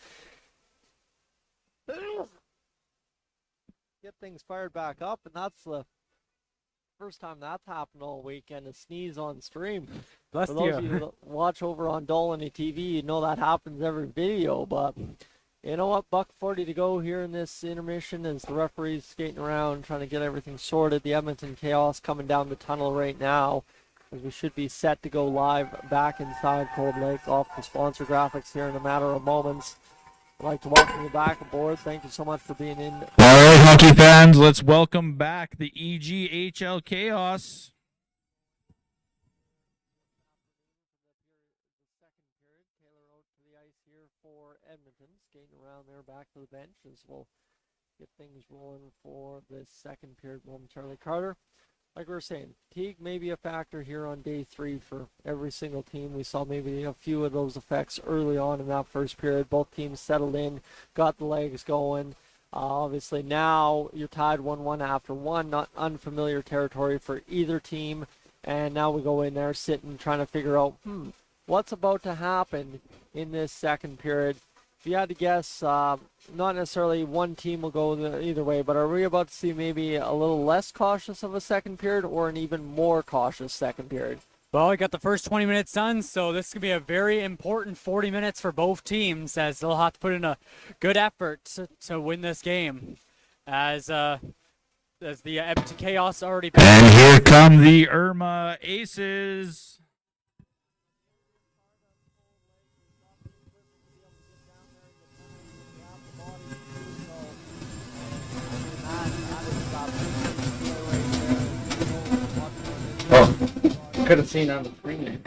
S1: get things fired back up, and that's the first time that's happened all weekend, a sneeze on stream.
S3: Bless
S1: For those
S3: you.
S1: of you that watch over on Dolany TV, you know that happens every video, but you know what? $1:40 to go here in this intermission as the referee's skating around trying to get everything sorted. The Edmonton Kaos coming down the tunnel right now as we should be set to go live back inside Cold Lake off the sponsor graphics here in a matter of moments. I'd like to welcome you back aboard. Thank you so much for being in.
S2: All right, hockey fans, let's welcome back the EGHL Chaos.
S1: Taylor out to the ice here for Edmonton, skating around there back to the bench as we'll get things rolling for this second period momentarily. Carter, like we were saying, fatigue may be a factor here on day 3 for every single team. We saw maybe a few of those effects early on in that first period. Both teams settled in, got the legs going. Obviously now you're tied 1-1 after one, not unfamiliar territory for either team. And now we go in there sitting trying to figure out, what's about to happen in this second period. If you had to guess, not necessarily one team will go either way, but are we about to see maybe a little less cautious of a second period or an even more cautious second period?
S3: Well, we got the first 20 minutes done, so this could be a very important 40 minutes for both teams as they'll have to put in a good effort to win this game. As the Edmonton Chaos already...
S2: And here come the IRMA Aces.
S4: Oh, could have seen on the screen.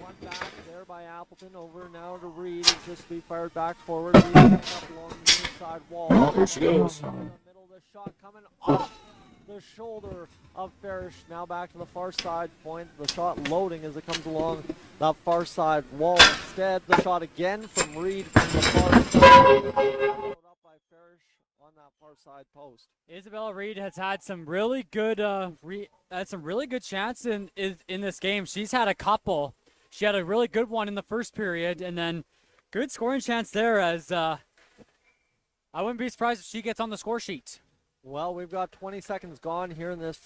S1: One back there by Appleton, over now to Reed. It's just be fired back forward. Reed coming up along the near side wall.
S4: Oh, there she goes.
S1: In the middle, the shot coming off the shoulder of Farish. Now back to the far side point. The shot loading as it comes along that far side wall. Instead, the shot again from Reed from the far side. Followed up by Farish on that far side post.
S3: Isabella Reed has had some really good chances in this game. She's had a couple. She had a really good one in the first period, and then good scoring chance there. As I wouldn't be surprised if she gets on the score sheet.
S1: Well, we've got 20 seconds gone here in this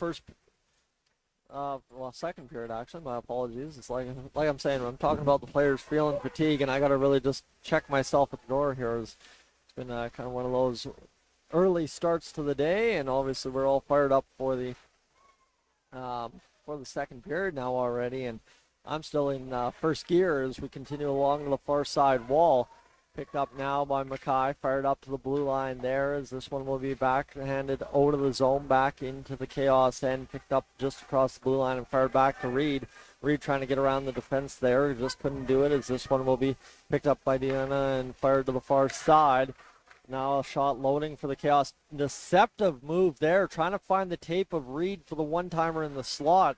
S1: second period, actually. My apologies. It's like I'm saying, I'm talking about the players feeling fatigue, and I got to really just check myself at the door here. It's been kind of one of those early starts to the day, and obviously we're all fired up for the second period now already, and I'm still in first gear as we continue along to the far side wall. Picked up now by Mackay, fired up to the blue line there as this one will be backhanded out of the zone, back into the Chaos end, picked up just across the blue line and fired back to Reed. Reed trying to get around the defense there, just couldn't do it as this one will be picked up by Deanna and fired to the far side. Now a shot loading for the Chaos. Deceptive move there, trying to find the tape of Reed for the one-timer in the slot.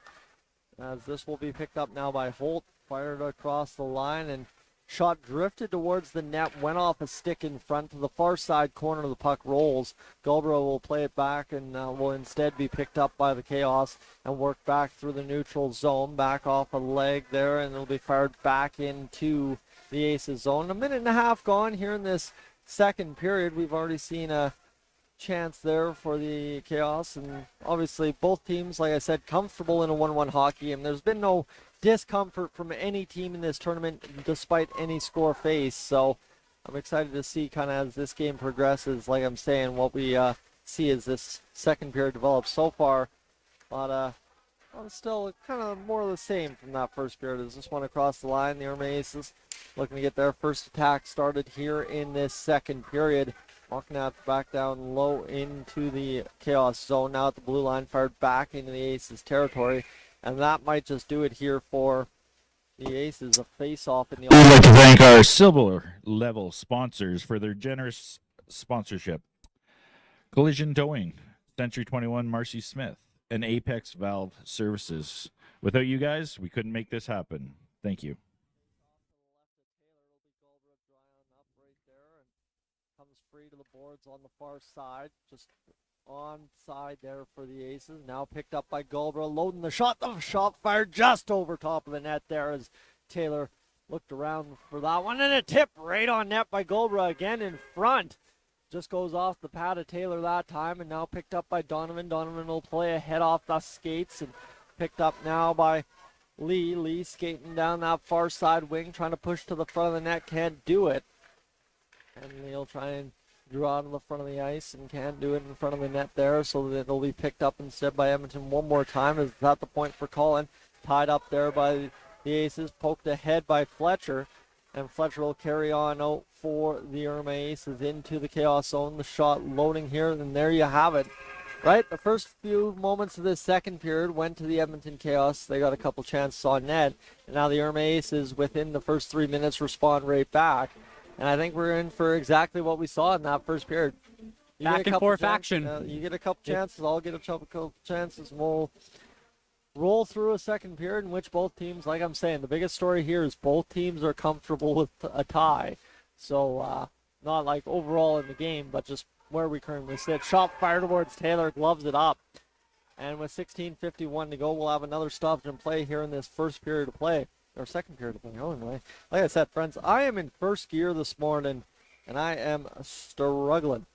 S1: As this will be picked up now by Holt, fired across the line, and shot drifted towards the net, went off a stick in front to the far side corner. The puck rolls. Galbraith will play it back and will instead be picked up by the Chaos and work back through the neutral zone, back off a leg there, and it'll be fired back into the Aces zone. A minute and a half gone here in this second period. We've already seen a chance there for the Kaos, and obviously both teams, like I said, comfortable in a 1-1 hockey game. There's been no discomfort from any team in this tournament despite any score faced, so I'm excited to see kind of as this game progresses, like I'm saying, what we see as this second period develops. So far, but still kind of more of the same from that first period. As this one across the line, the IRMA Aces looking to get their first attack started here in this second period. Walking out back down low into the Kaos zone. Now at the blue line, fired back into the Aces territory. And that might just do it here for the Aces. A face-off in the...
S2: We'd like to thank our silver level sponsors for their generous sponsorship. Collision Towing, Century 21 Marcy Smith, and Apex Valve Services. Without you guys, we couldn't make this happen. Thank you.
S1: Comes free to the boards on the far side, just on side there for the Aces. Now picked up by Gulbra, loading the shot. The shot fired just over top of the net there as Taylor looked around for that one, and a tip right on net by Gulbra again in front. Just goes off the pad of Taylor that time, and now picked up by Donovan. Donovan will play ahead off the skates, and picked up now by Lee. Lee skating down that far side wing, trying to push to the front of the net, can't do it. And he'll try and draw to the front of the ice and can't do it in front of the net there, so that it'll be picked up instead by Edmonton one more time. Is that the point for Colin? Tied up there by the Aces, poked ahead by Fletcher, and Fletcher will carry on out for the IRMA Aces into the Kaos zone. The shot loading here, and there you have it. Right, the first few moments of this second period went to the Edmonton Kaos. They got a couple chances on net, and now the IRMA Aces within the first 3 minutes respond right back. And I think we're in for exactly what we saw in that first period.
S3: Back and forth action.
S1: You get a couple chances, I'll get a couple chances, and we'll roll through a second period in which both teams, like I'm saying, the biggest story here is both teams are comfortable with a tie. So not like overall in the game, but just where we currently sit. Shot fired towards Taylor, gloves it up. And with 16:51 to go, we'll have another stoppage in play here in this first period of play. Or second period of play, anyway. Like I said, friends, I am in first gear this morning, and I am struggling.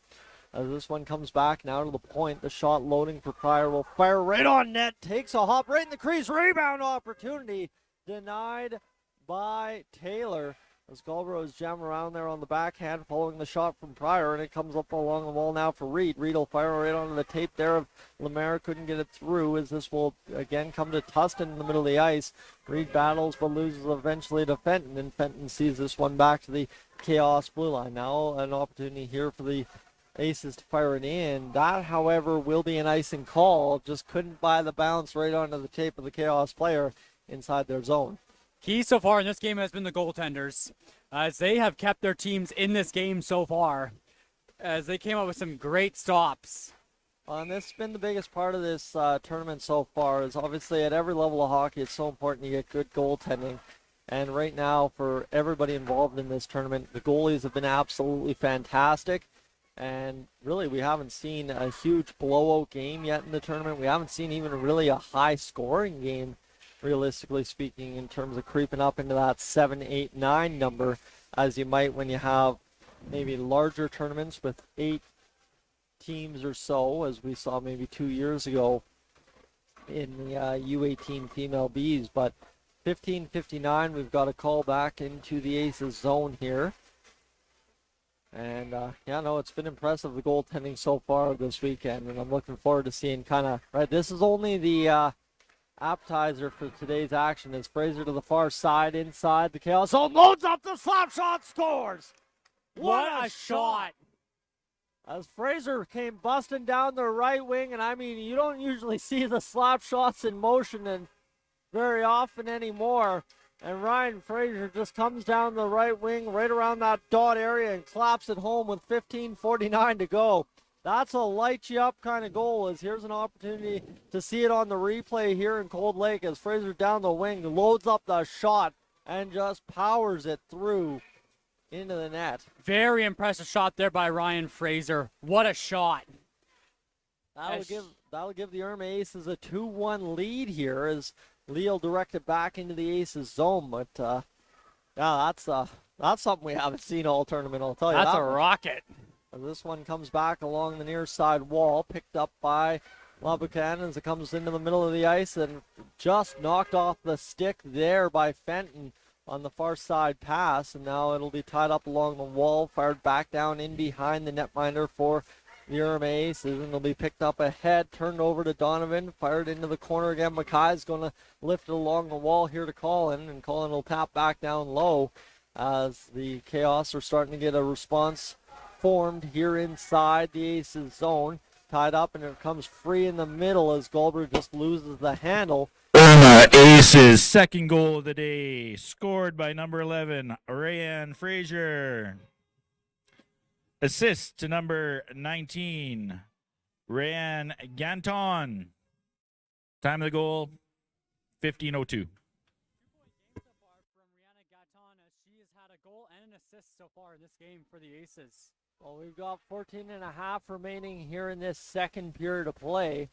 S1: As this one comes back now to the point, the shot loading for Pryor will fire right on net, takes a hop right in the crease, rebound opportunity denied by Taylor. As Galbraith's jam around there on the backhand following the shot from Pryor, and it comes up along the wall now for Reed. Reed will fire right onto the tape there of Lemaire, couldn't get it through, as this will again come to Tustin in the middle of the ice. Reed battles but loses eventually to Fenton, and Fenton sees this one back to the Kaos blue line. Now an opportunity here for the Aces to fire it in. That, however, will be an icing call. Just couldn't buy the bounce right onto the tape of the Kaos player inside their zone.
S3: Key so far in this game has been the goaltenders, as they have kept their teams in this game so far, as they came up with some great stops.
S1: And this has been the biggest part of this tournament so far, is obviously at every level of hockey it's so important to get good goaltending. And right now, for everybody involved in this tournament, the goalies have been absolutely fantastic. And really, we haven't seen a huge blowout game yet in the tournament. We haven't seen even really a high-scoring game, realistically speaking, in terms of creeping up into that 7, 8, 9 number, as you might when you have maybe larger tournaments with 8 teams or so, as we saw maybe 2 years ago in the U18 female Bs. But 15:59, we've got a call back into the Aces zone here. And, yeah, no, it's been impressive, the goaltending so far this weekend, and I'm looking forward to seeing kind of, right, this is only the appetizer for today's action, as Fraser to the far side, inside the Chaos zone, loads up the slap shot, scores!
S3: What a shot!
S1: As Fraser came busting down the right wing, and I mean, you don't usually see the slap shots in motion and very often anymore. And Ryan Fraser just comes down the right wing, right around that dot area, and claps it home with 15:49 to go. That's a light you up kind of goal, as here's an opportunity to see it on the replay here in Cold Lake, as Fraser down the wing loads up the shot and just powers it through into the net.
S3: Very impressive shot there by Ryan Fraser. What a shot.
S1: That'll give the IRMA Aces a 2-1 lead here, as Leo directed back into the Aces zone. But yeah, That's something we haven't seen all tournament, I'll tell you
S3: That's
S1: that
S3: a
S1: much.
S3: rocket.
S1: This one comes back along the near side wall, picked up by LaBoucan as it comes into the middle of the ice and just knocked off the stick there by Fenton on the far side pass. And now it'll be tied up along the wall, fired back down in behind the netminder for the IRMA Aces, and it'll be picked up ahead, turned over to Donovan, fired into the corner again. Mackay's going to lift it along the wall here to Colin, and Colin will tap back down low as the Chaos are starting to get a response formed here inside the Aces zone. Tied up, and it comes free in the middle as Goldberg just loses the handle.
S2: IRMA Aces second goal of the day, scored by number 11, Rayan Frazier. Assist to number 19, Rayan Ganton. Time of the goal, 15:02.
S3: From Rihanna Gaton, as she has had a goal and an assist so far in this game for the Aces.
S1: Well, we've got 14 and a half remaining here in this second period of play.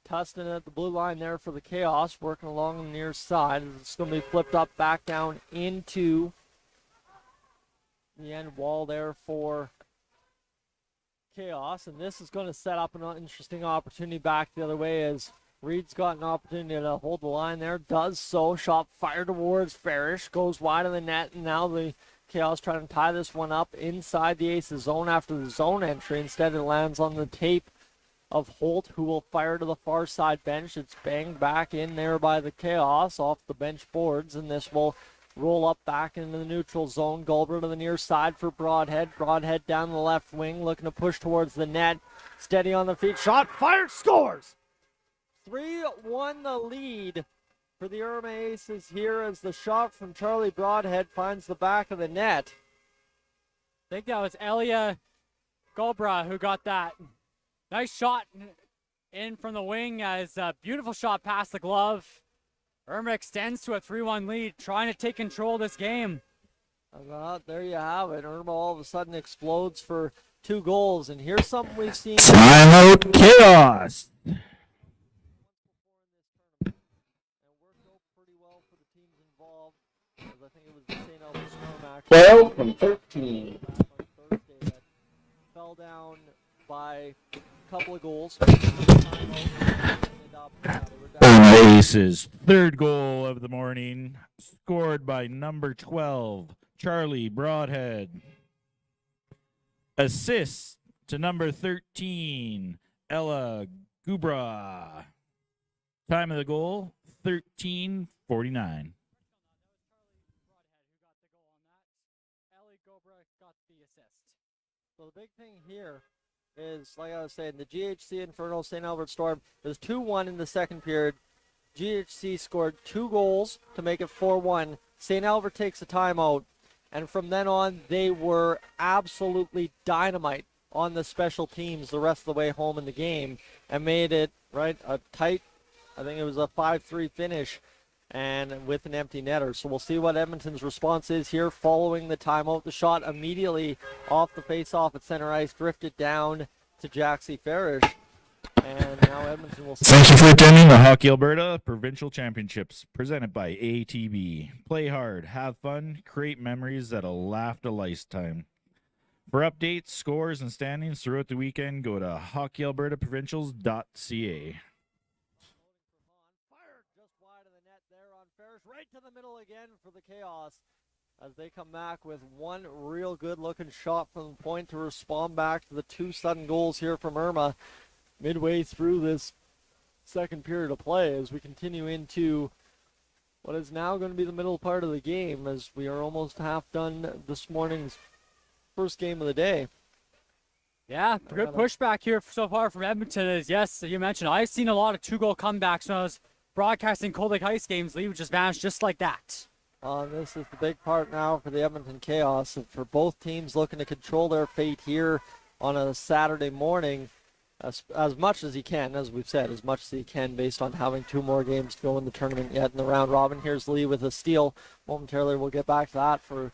S1: Tustin at the blue line there for the Chaos, working along the near side. It's going to be flipped up back down into the end wall there for Chaos. And this is going to set up an interesting opportunity back the other way as Reed's got an opportunity to hold the line there. Does so. Shot fired towards Farish. Goes wide of the net. And now the Chaos trying to tie this one up inside the Aces zone after the zone entry. Instead, it lands on the tape of Holt, who will fire to the far side bench. It's banged back in there by the Chaos off the bench boards, and this will roll up back into the neutral zone. Gulber to the near side for Broadhead. Broadhead down the left wing, looking to push towards the net. Steady on the feet. Shot fired. Scores! 3-1 the lead for the IRMA Aces here as the shot from Charlie Broadhead finds the back of the net.
S3: I think that was Elia Gobra who got that. Nice shot in from the wing as a beautiful shot past the glove. IRMA extends to a 3-1 lead, trying to take control of this game.
S1: There you have it. IRMA all of a sudden explodes for 2 goals, and here's something we've seen.
S2: Timeout Chaos.
S1: I think it was the St. Albert Storm
S4: 12 from 13.
S1: on Thursday that fell down by a couple of goals.
S2: IRMA Aces third goal of the morning, scored by number 12, Charlie Broadhead. Assist to number 13, Ella Gubra. Time of the goal, 13:49.
S1: So the big thing here is, like I was saying, the GHC Inferno St. Albert Storm is 2-1 in the second period. GHC scored 2 goals to make it 4-1. St. Albert takes a timeout, and from then on, they were absolutely dynamite on the special teams the rest of the way home in the game and made it, right, a tight, I think it was a 5-3 finish, and with an empty netter. So we'll see what Edmonton's response is here following the timeout. The shot immediately off the face-off at center ice, drifted down to Jaxie Farish. And now Edmonton will...
S2: Thank you for attending the Hockey Alberta Provincial Championships, presented by ATB. Play hard, have fun, create memories that'll last a lifetime. For updates, scores, and standings throughout the weekend, go to hockeyalbertaprovincials.ca.
S1: Right to the middle again for the Chaos as they come back with one real good looking shot from the point to respond back to the 2 sudden goals here from IRMA midway through this second period of play as we continue into what is now going to be the middle part of the game as we are almost half done this morning's first game of the day.
S3: Yeah, good pushback here so far from Edmonton is, yes, you mentioned, I've seen a lot of 2-goal comebacks when I was broadcasting Cold Lake Ice games. Lee would just vanish just like that.
S1: This is the big part now for the Edmonton Chaos, and for both teams looking to control their fate here on a Saturday morning as much as he can, as we've said, as much as he can based on having 2 more games to go in the tournament yet in the round robin. Here's Lee with a steal. Momentarily we'll get back to that for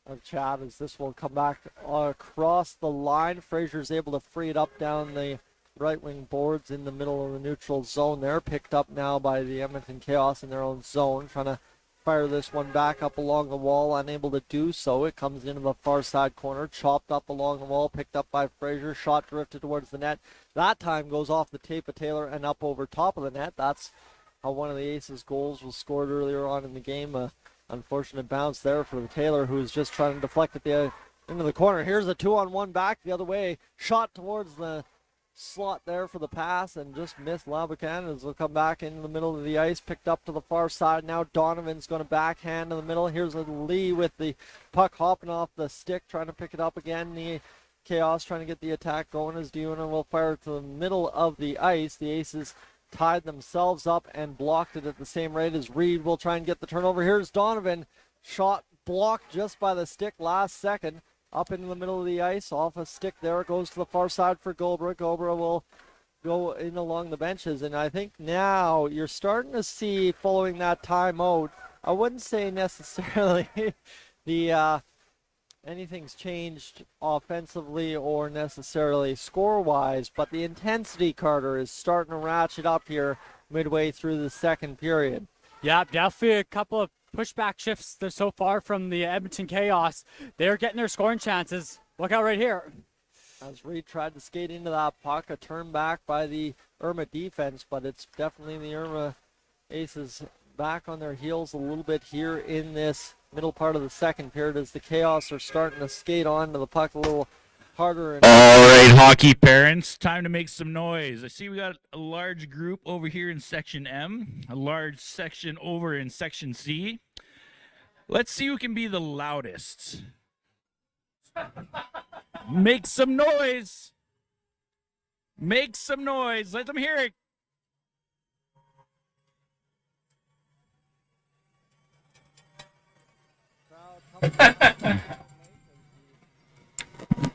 S1: a chat as this will come back across the line. Fraser's able to free it up down the right wing boards in the middle of the neutral zone there. Picked up now by the Edmonton Chaos in their own zone, trying to fire this one back up along the wall, unable to do so. It comes into the far side corner, chopped up along the wall, picked up by Fraser, shot drifted towards the net. That time goes off the tape of Taylor and up over top of the net. That's how one of the Aces' goals was scored earlier on in the game. Unfortunate bounce there for the Taylor, who was just trying to deflect it into the corner. Here's a 2-on-1 back the other way, shot towards the slot there for the pass and just missed Labucan as they'll come back into the middle of the ice, picked up to the far side. Now Donovan's going to backhand in the middle. Here's a Lee with the puck hopping off the stick, trying to pick it up again. The Chaos trying to get the attack going as Diona will fire to the middle of the ice. The Aces tied themselves up and blocked it at the same rate as Reed will try and get the turnover. Here's Donovan, shot blocked just by the stick last second. Up into the middle of the ice, off a stick there. It goes to the far side for Gobra. Gobra will go in along the benches. And I think now you're starting to see, following that timeout, I wouldn't say necessarily anything's changed offensively or necessarily score-wise, but the intensity, Carter, is starting to ratchet up here midway through the second period.
S3: Yeah, definitely a couple of pushback shifts so far from the Edmonton Chaos. They're getting their scoring chances. Look out right here.
S1: As Reed tried to skate into that puck, a turn back by the IRMA defense, but it's definitely the IRMA Aces back on their heels a little bit here in this middle part of the second period as the Chaos are starting to skate onto the puck a little harder.
S2: All right, hockey parents, time to make some noise. I see we got a large group over here in Section M, a large section over in Section C. Let's see who can be the loudest. Make some noise. Make some noise. Let them hear it.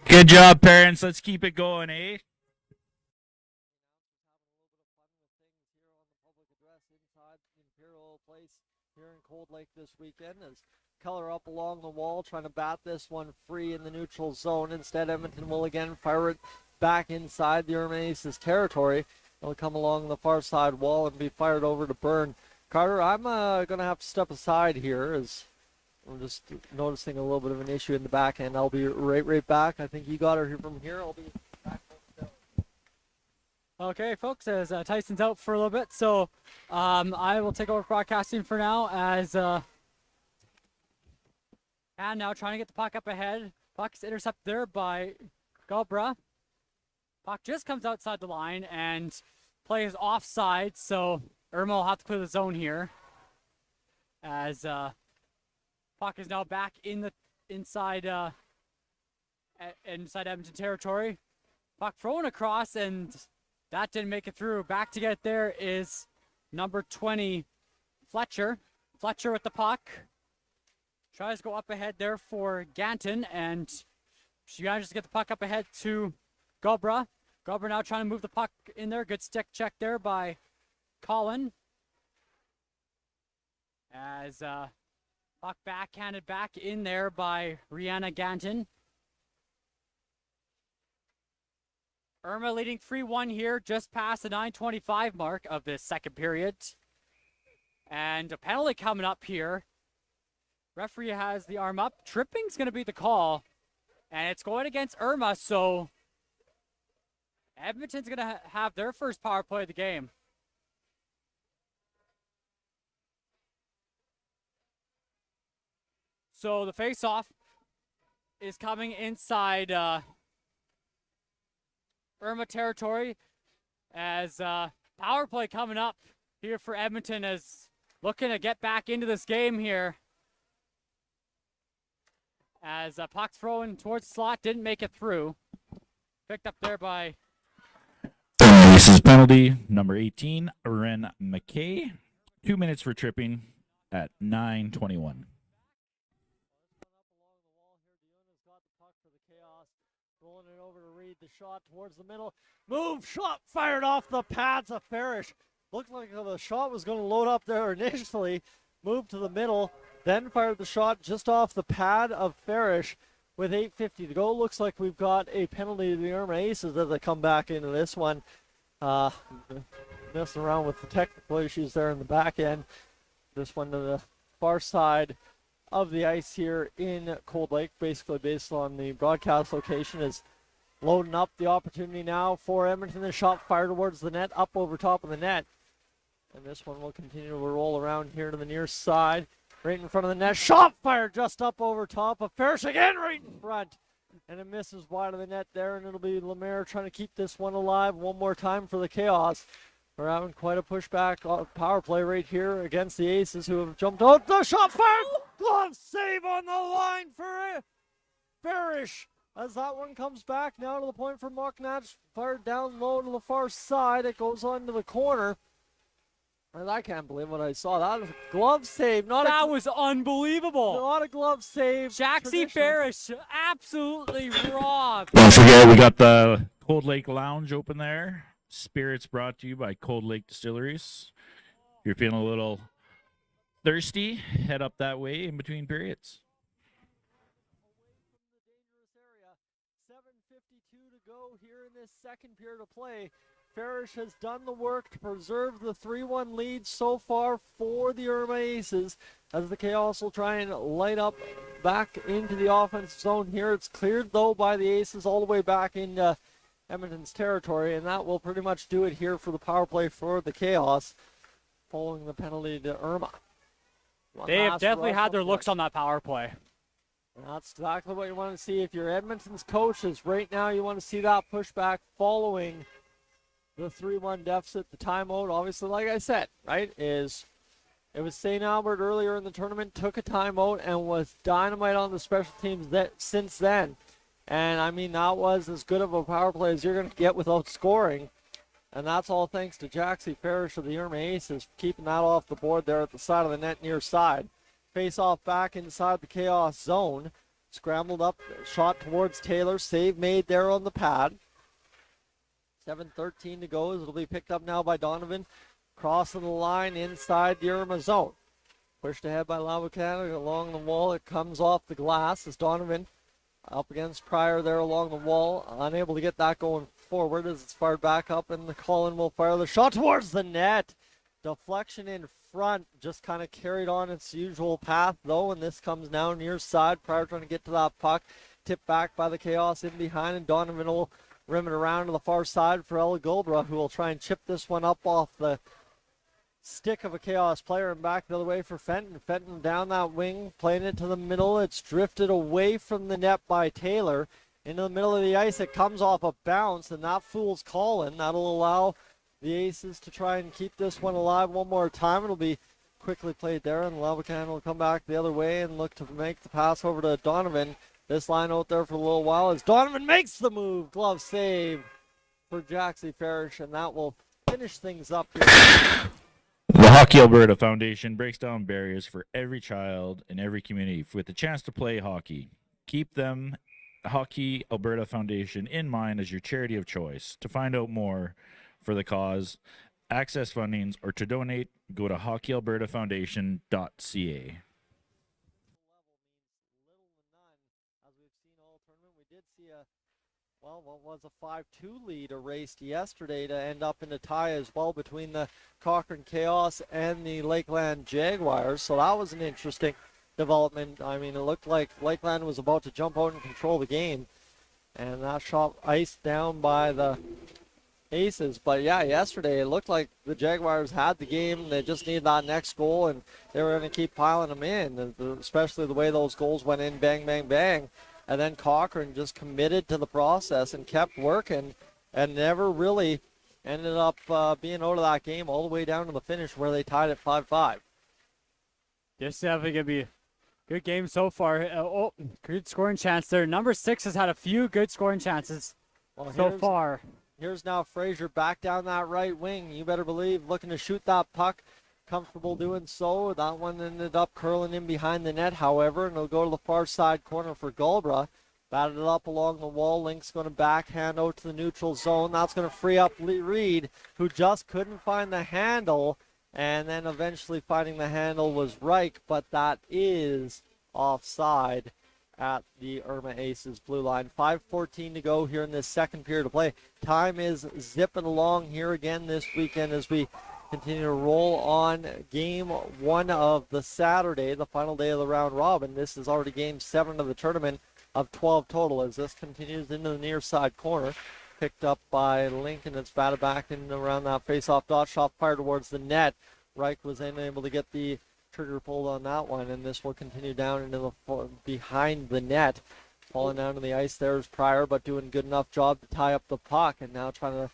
S2: Good job, parents. Let's keep it going, eh?
S1: Here in Cold Lake this weekend as Keller up along the wall trying to bat this one free in the neutral zone. Instead, Edmonton will again fire it back inside the IRMA Aces territory. It'll come along the far side wall and be fired over to Byrne. Carter, I'm going to have to step aside here as I'm just noticing a little bit of an issue in the back end. I'll be right back. I think you got her from here. I'll be back.
S3: Okay, folks, as Tyson's out for a little bit, so I will take over broadcasting for now as and now trying to get the puck up ahead. Puck's intercepted there by Gobra. Puck just comes outside the line and plays offside, so IRMA will have to clear the zone here as puck is now back in the inside Edmonton territory. Puck thrown across and that didn't make it through. Back to get it there is number 20, Fletcher. Fletcher with the puck. Tries to go up ahead there for Ganton, and she manages to get the puck up ahead to Gobra. Gobra now trying to move the puck in there. Good stick check there by Colin. As puck backhanded back in there by Rihanna Ganton. IRMA leading 3-1 here, just past the 9:25 mark of this second period. And a penalty coming up here. Referee has the arm up. Tripping's going to be the call. And it's going against IRMA, so Edmonton's going to have their first power play of the game. So the face-off is coming inside IRMA territory as power play coming up here for Edmonton as looking to get back into this game here. As puck thrown towards the slot, didn't make it through. Picked up there by
S2: Aces penalty, number 18, Ren McKay. 2 minutes for tripping at 9:21.
S1: Rolling it over to Reed, the shot towards the middle. Move, shot fired off the pads of Farish. Looked like the shot was going to load up there initially. Moved to the middle, then fired the shot just off the pad of Farish with 8:50 to go. Looks like we've got a penalty to the IRMA Aces as they come back into this one. Messing around with the technical issues there in the back end. This one to the far side of the ice here in Cold Lake, basically based on the broadcast location, is loading up the opportunity now for Edmonton. The shot fired towards the net, up over top of the net. And this one will continue to roll around here to the near side, right in front of the net. Shot fired just up over top of Parrish again, right in front. And it misses wide of the net there, and it'll be Lemaire trying to keep this one alive one more time for the Chaos. We're having quite a pushback power play right here against the Aces, who have jumped out. The shot fired! Glove save on the line for Parrish. As that one comes back now to the point for Mocknatch. Fired down low to the far side. It goes on to the corner. And I can't believe what I saw. That was a glove save.
S3: That was unbelievable.
S1: Not a glove save.
S3: Jaxie Parrish absolutely robbed.
S2: Don't forget, we got the Cold Lake Lounge open there. Spirits brought to you by Cold Lake Distilleries. If you're feeling a little thirsty, head up that way in between periods.
S1: 7:52 to go here in this second period of play. Parrish has done the work to preserve the 3-1 lead so far for the IRMA Aces, as the Chaos will try and light up back into the offensive zone here. It's cleared, though, by the Aces all the way back into Edmonton's territory, and that will pretty much do it here for the power play for the Chaos, following the penalty to IRMA.
S3: They have definitely had their looks on that power play.
S1: And that's exactly what you want to see. If you're Edmonton's coaches right now, you want to see that pushback following the 3-1 deficit. The timeout, obviously, like I said, right, it was St. Albert earlier in the tournament, took a timeout and was dynamite on the special teams since then. And, I mean, that was as good of a power play as you're going to get without scoring. And that's all thanks to Jaxie Parrish of the IRMA Aces, keeping that off the board there at the side of the net near side. Face off back inside the Chaos zone. Scrambled up, shot towards Taylor. Save made there on the pad. 7:13 to go as it'll be picked up now by Donovan. Crossing the line inside the IRMA zone. Pushed ahead by Labucana along the wall. It comes off the glass as Donovan up against Pryor there along the wall. Unable to get that going forward as it's fired back up, and the Colin will fire the shot towards the net. Deflection in front, just kind of carried on its usual path though, and this comes now near side. Pryor trying to get to that puck. Tipped back by the Chaos in behind, and Donovan will rim it around to the far side for Ella Gulbra, who will try and chip this one up off the stick of a Chaos player and back the other way for Fenton. Fenton down that wing, playing it to the middle. It's drifted away from the net by Taylor. Into the middle of the ice, it comes off a bounce, and that fools Colin. That'll allow the Aces to try and keep this one alive one more time. It'll be quickly played there, and Labucan will come back the other way and look to make the pass over to Donovan. This line out there for a little while as Donovan makes the move. Glove save for Jaxie Parrish, and that will finish things up here.
S2: The Hockey Alberta Foundation breaks down barriers for every child in every community with the chance to play hockey. Keep them, Hockey Alberta Foundation, in mind as your charity of choice. To find out more for the cause, access fundings, or to donate, go to hockeyalbertafoundation.ca.
S1: Well, what was a 5-2 lead erased yesterday to end up in a tie as well between the Cochrane Chaos and the Lakeland Jaguars. So that was an interesting development. I mean, it looked like Lakeland was about to jump out and control the game. And that shot iced down by the Aces. But yeah, yesterday it looked like the Jaguars had the game. They just needed that next goal, and they were going to keep piling them in, especially the way those goals went in, bang, bang, bang. And then Cochrane just committed to the process and kept working and never really ended up being out of that game all the way down to the finish where they tied at 5-5.
S3: This is definitely going to be a good game so far. Good scoring chance there. Number 6 has had a few good scoring chances so far.
S1: Here's now Frazier back down that right wing. You better believe looking to shoot that puck. Comfortable doing so. That one ended up curling in behind the net, however, and it'll go to the far side corner for Gulbra. Batted it up along the wall. Link's going to backhand out to the neutral zone. That's going to free up Reed, who just couldn't find the handle, and then eventually finding the handle was Reich, but that is offside at the IRMA Aces blue line. 5:14 to go here in this second period of play. Time is zipping along here again this weekend as we continue to roll on game 1 of the Saturday, the final day of the round robin. This is already game 7 of the tournament of 12 total as this continues into the near side corner. Picked up by Lincoln. It's batted back in around that face-off dot shot, fired towards the net. Reich was unable to get the trigger pulled on that one, and this will continue down into the behind the net. Falling down to the ice there is Pryor, but doing a good enough job to tie up the puck, and now trying to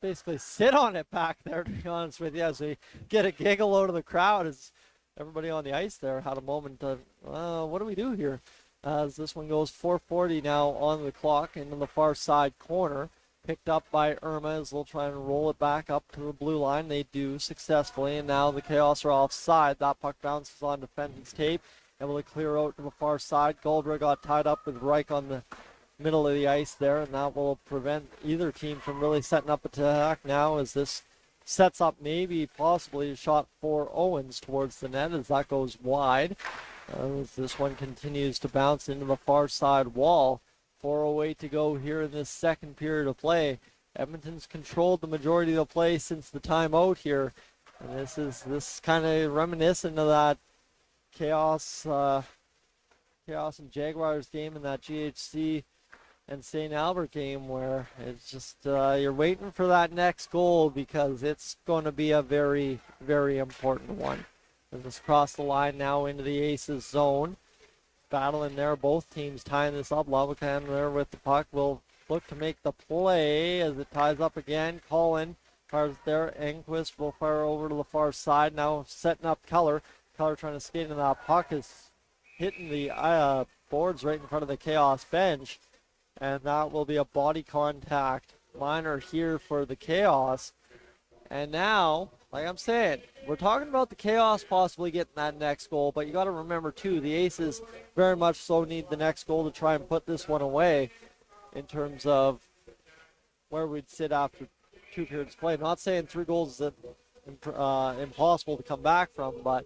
S1: basically sit on it back there, to be honest with you, as we get a giggle out of the crowd as everybody on the ice there had a moment of, what do we do here? As this one goes 4:40 now on the clock into the far side corner. Picked up by IRMA as they'll try and roll it back up to the blue line. They do successfully, and now the Kaos are offside. That puck bounces on defense's tape, able to clear out to the far side. Goldberg got tied up with Reich on the middle of the ice there, and that will prevent either team from really setting up attack now as this sets up maybe possibly a shot for Owens towards the net as that goes wide. As this one continues to bounce into the far side wall. 4:08 to go here in this second period of play. Edmonton's controlled the majority of the play since the timeout here. And this kind of reminiscent of that Kaos and Jaguars game in that GHC and St. Albert game where it's just you're waiting for that next goal because it's going to be a very, very important one. And this across the line now into the Aces zone. Battling there, both teams tying this up. Lavacan there with the puck will look to make the play as it ties up again. Colin fires there. Enquist will fire over to the far side. Now setting up Keller. Keller trying to skate into that puck is hitting the boards right in front of the Kaos bench. And that will be a body contact minor here for the Kaos. And now, like I'm saying, we're talking about the Kaos possibly getting that next goal, but you got to remember too, the Aces very much so need the next goal to try and put this one away in terms of where we'd sit after 2 periods play. Not saying 3 goals is impossible to come back from, but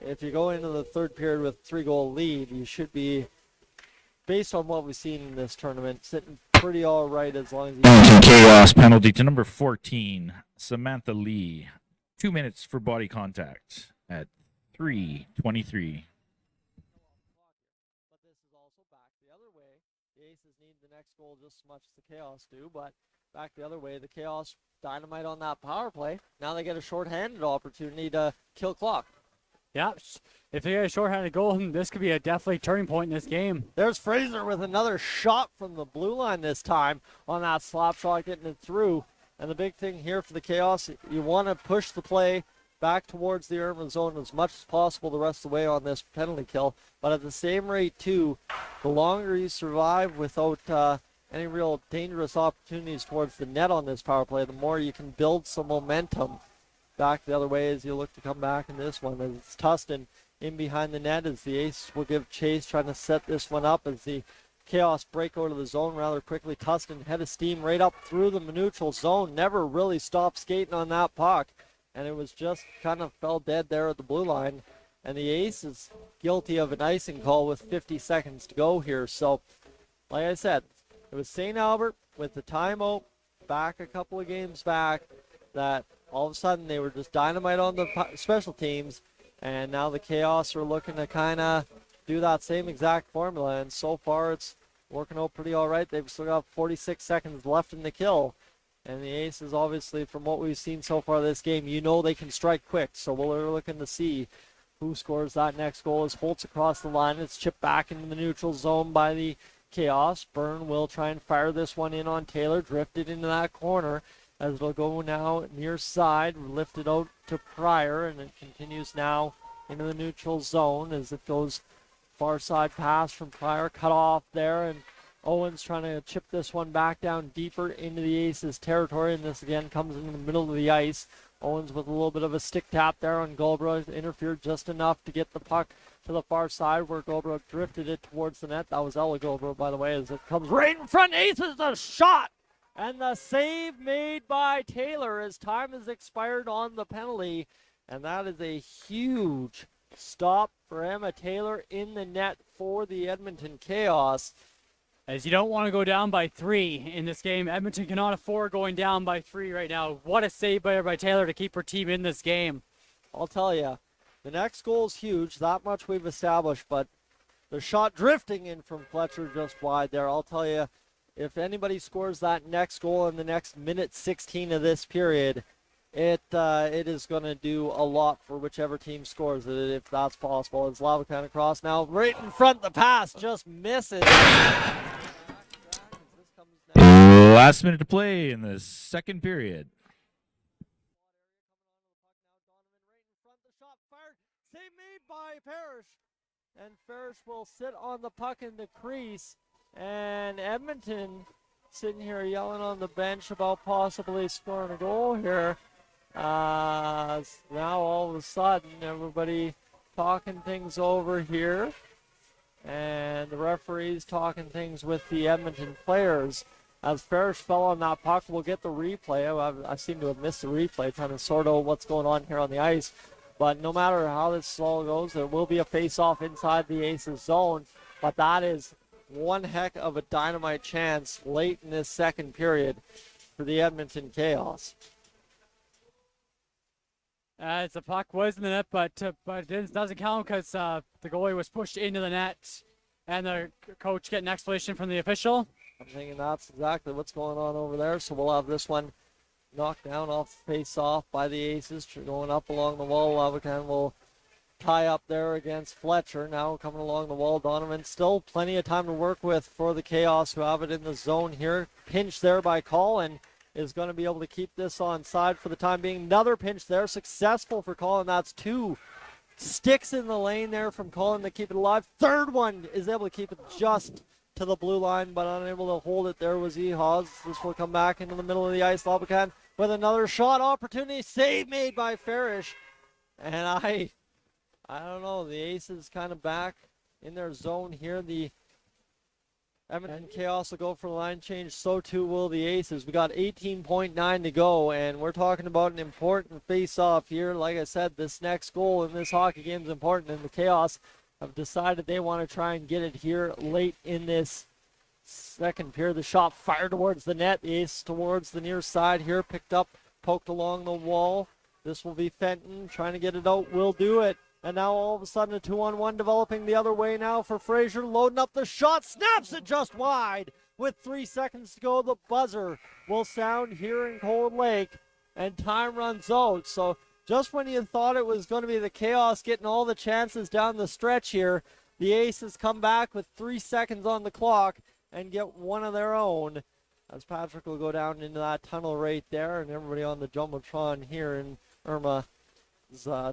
S1: if you go into the third period with 3-goal lead, you should be, based on what we've seen in this tournament, sitting pretty all right as long as you...
S2: Edmonton Kaos penalty to number 14, Samantha Lee. 2 minutes for body contact at 3:23.
S1: But this is also back the other way. The Aces need the next goal just as much as the Kaos do, but back the other way, the Kaos dynamite on that power play. Now they get a shorthanded opportunity to kill clock.
S3: Yeah, if they get a shorthanded goal, this could be a definitely turning point in this game.
S1: There's Fraser with another shot from the blue line this time on that slap shot, getting it through. And the big thing here for the Kaos, you want to push the play back towards the IRMA zone as much as possible the rest of the way on this penalty kill. But at the same rate, too, the longer you survive without any real dangerous opportunities towards the net on this power play, the more you can build some momentum back the other way as you look to come back in this one. As it's Tustin in behind the net as the Ace will give chase, trying to set this one up as the Kaos break out of the zone rather quickly. Tustin head of steam right up through the neutral zone. Never really stopped skating on that puck. And it was just kind of fell dead there at the blue line. And the Ace is guilty of an icing call with 50 seconds to go here. So, like I said, it was St. Albert with the timeout back a couple of games back that all of a sudden they were just dynamite on the special teams. And now the Kaos are looking to kind of do that same exact formula, and so far it's working out pretty all right. They've still got 46 seconds left in the kill, and the Aces, obviously, from what we've seen so far this game, you know they can strike quick, so we're looking to see who scores that next goal as Holtz across the line. It's chipped back into the neutral zone by the Kaos. Byrne will try and fire this one in on Taylor, drifted into that corner as it'll go now near side, lifted out to Pryor, and it continues now into the neutral zone as it goes far side pass from Pryor, cut off there, and Owens trying to chip this one back down deeper into the Aces territory, and this again comes into the middle of the ice. Owens with a little bit of a stick tap there on Goldbrook, interfered just enough to get the puck to the far side where Goldbrook drifted it towards the net. That was Ella Goldbrook, by the way, as it comes right in front. Aces the shot, and the save made by Taylor as time has expired on the penalty, and that is a huge stop for Emma Taylor in the net for the Edmonton Kaos.
S3: as you don't want to go down by 3 in this game. Edmonton cannot afford going down by 3 right now. What a save by Taylor to keep her team in this game.
S1: I'll tell you, the next goal is huge. That much we've established, but the shot drifting in from Fletcher just wide there. I'll tell you, if anybody scores that next goal in the next minute 16 of this period, it is going to do a lot for whichever team scores it, if that's possible. It's Lavican across now, right in front. The pass just misses.
S2: Last minute to play in the second period.
S1: Save made by Parrish. And Parrish will sit on the puck in the crease. And Edmonton sitting here yelling on the bench about possibly scoring a goal here. Now all of a sudden everybody talking things over here. And the referee's talking things with the Edmonton players. As Parrish fell on that puck, we'll get the replay. I seem to have missed the replay, trying to sort out what's going on here on the ice. But no matter how this all goes, there will be a face-off inside the Aces zone. But that is one heck of a dynamite chance late in this second period for the Edmonton Kaos.
S3: As the puck was in the net, but it doesn't count because the goalie was pushed into the net. And the coach getting an explanation from the official.
S1: I'm thinking that's exactly what's going on over there. So we'll have this one knocked down off the face-off by the Aces, going up along the wall. Lavican will tie up there against Fletcher. Now coming along the wall, Donovan. Still plenty of time to work with for the Kaos, who have it in the zone here. Pinch there by Colin is going to be able to keep this on side for the time being. Another pinch there, successful for Colin. That's 2 sticks in the lane there from Colin to keep it alive. Third one is able to keep it just to the blue line, but unable to hold it there was Ehaz. This will come back into the middle of the ice. Lavican with another shot opportunity. Save made by Farish. And I don't know. The Aces kind of back in their zone here. The Edmonton Kaos will go for the line change. So too will the Aces. We got 18.9 to go, and we're talking about an important face-off here. Like I said, this next goal in this hockey game is important, and the Kaos have decided they want to try and get it here late in this second period. The shot fired towards the net. The Ace towards the near side here. Picked up, poked along the wall. This will be Fenton trying to get it out. Will do it. And now all of a sudden a 2-on-1 developing the other way now for Fraser. Loading up the shot. Snaps it just wide. With 3 seconds to go, the buzzer will sound here in Cold Lake. And time runs out. So just when you thought it was going to be the Kaos getting all the chances down the stretch here, the Aces come back with 3 seconds on the clock and get one of their own. As Patrick will go down into that tunnel right there, and everybody on the Jumbotron here in IRMA's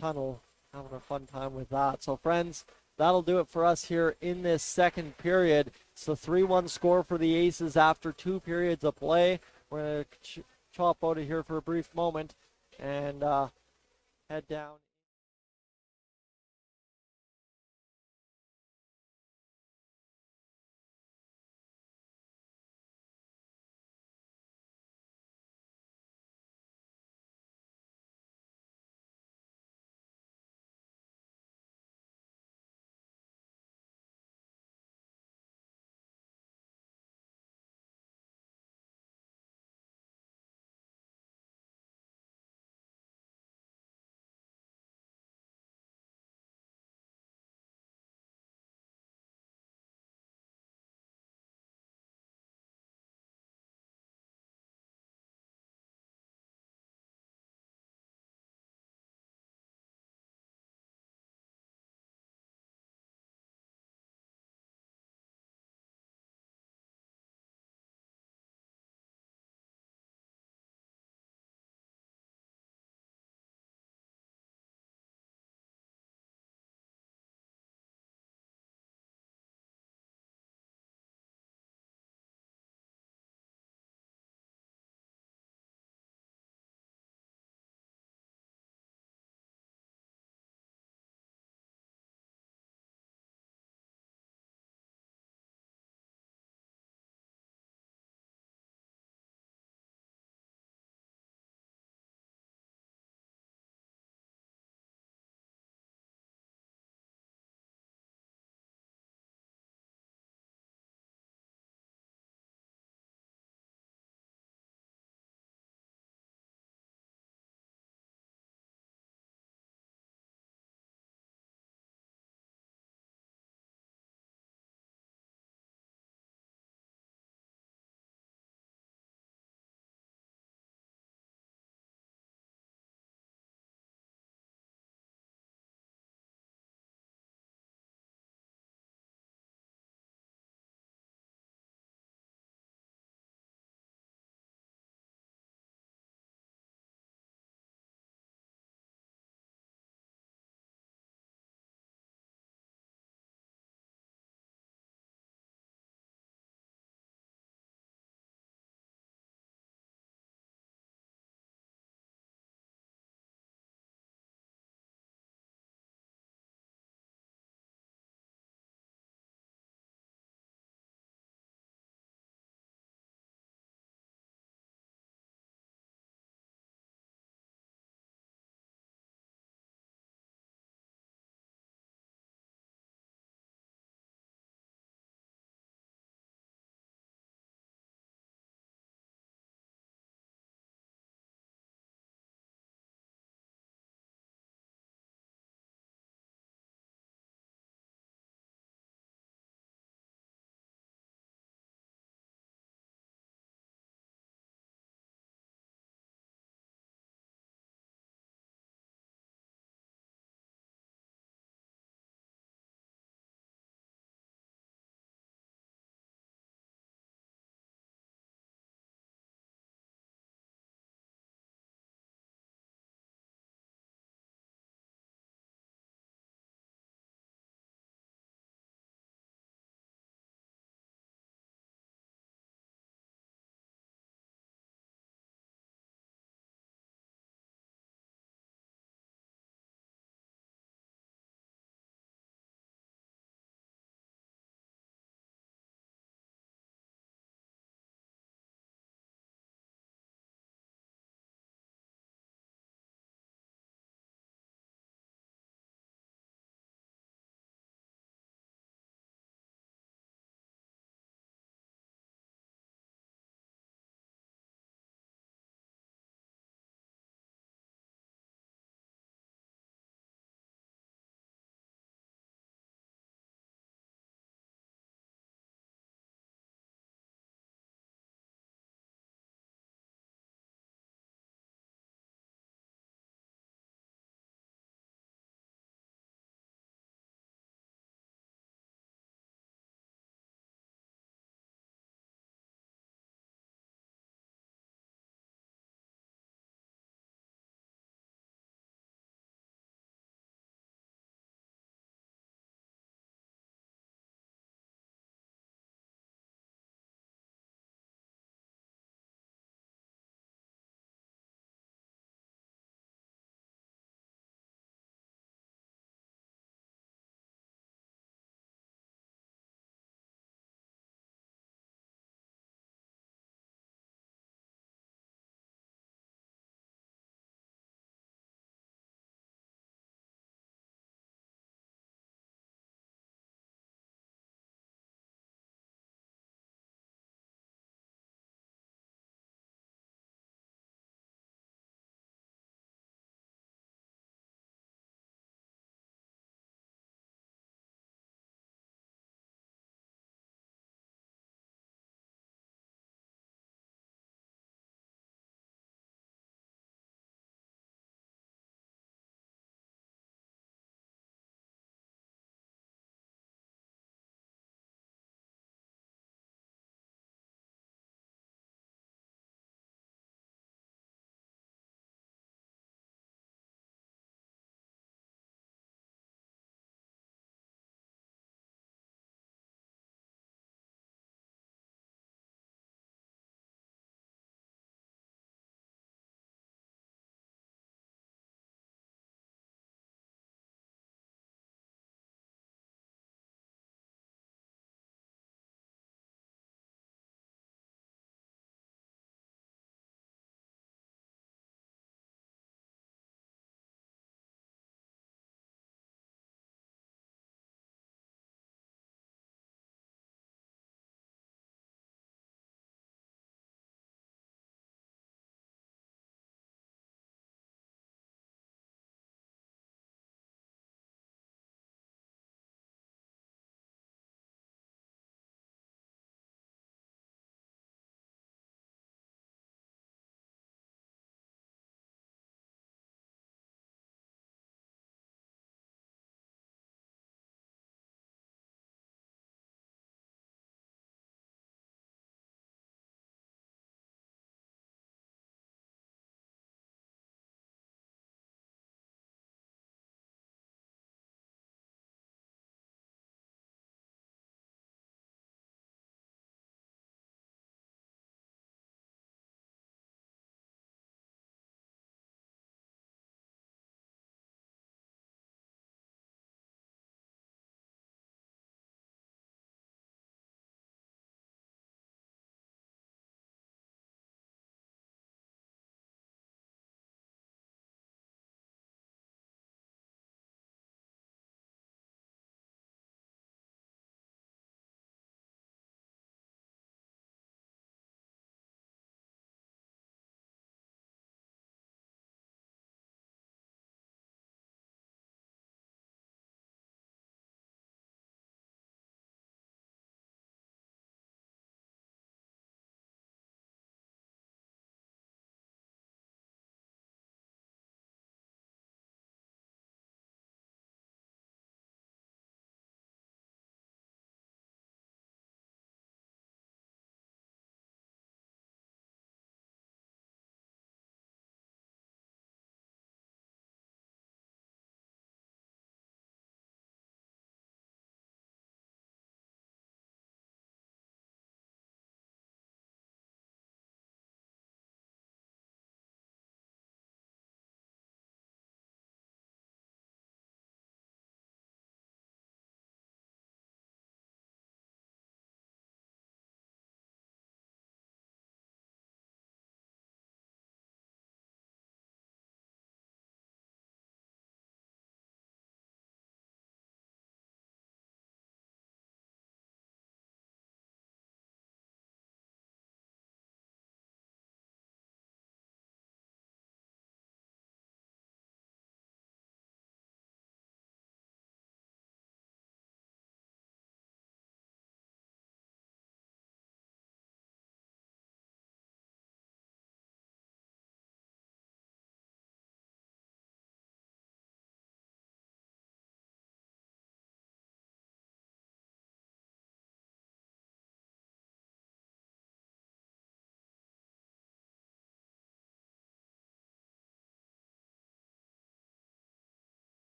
S1: tunnel having a fun time with that. So friends, that'll do it for us here in this second period. It's a 3-1 score for the Aces after 2 periods of play. We're going to chop out of here for a brief moment and head down.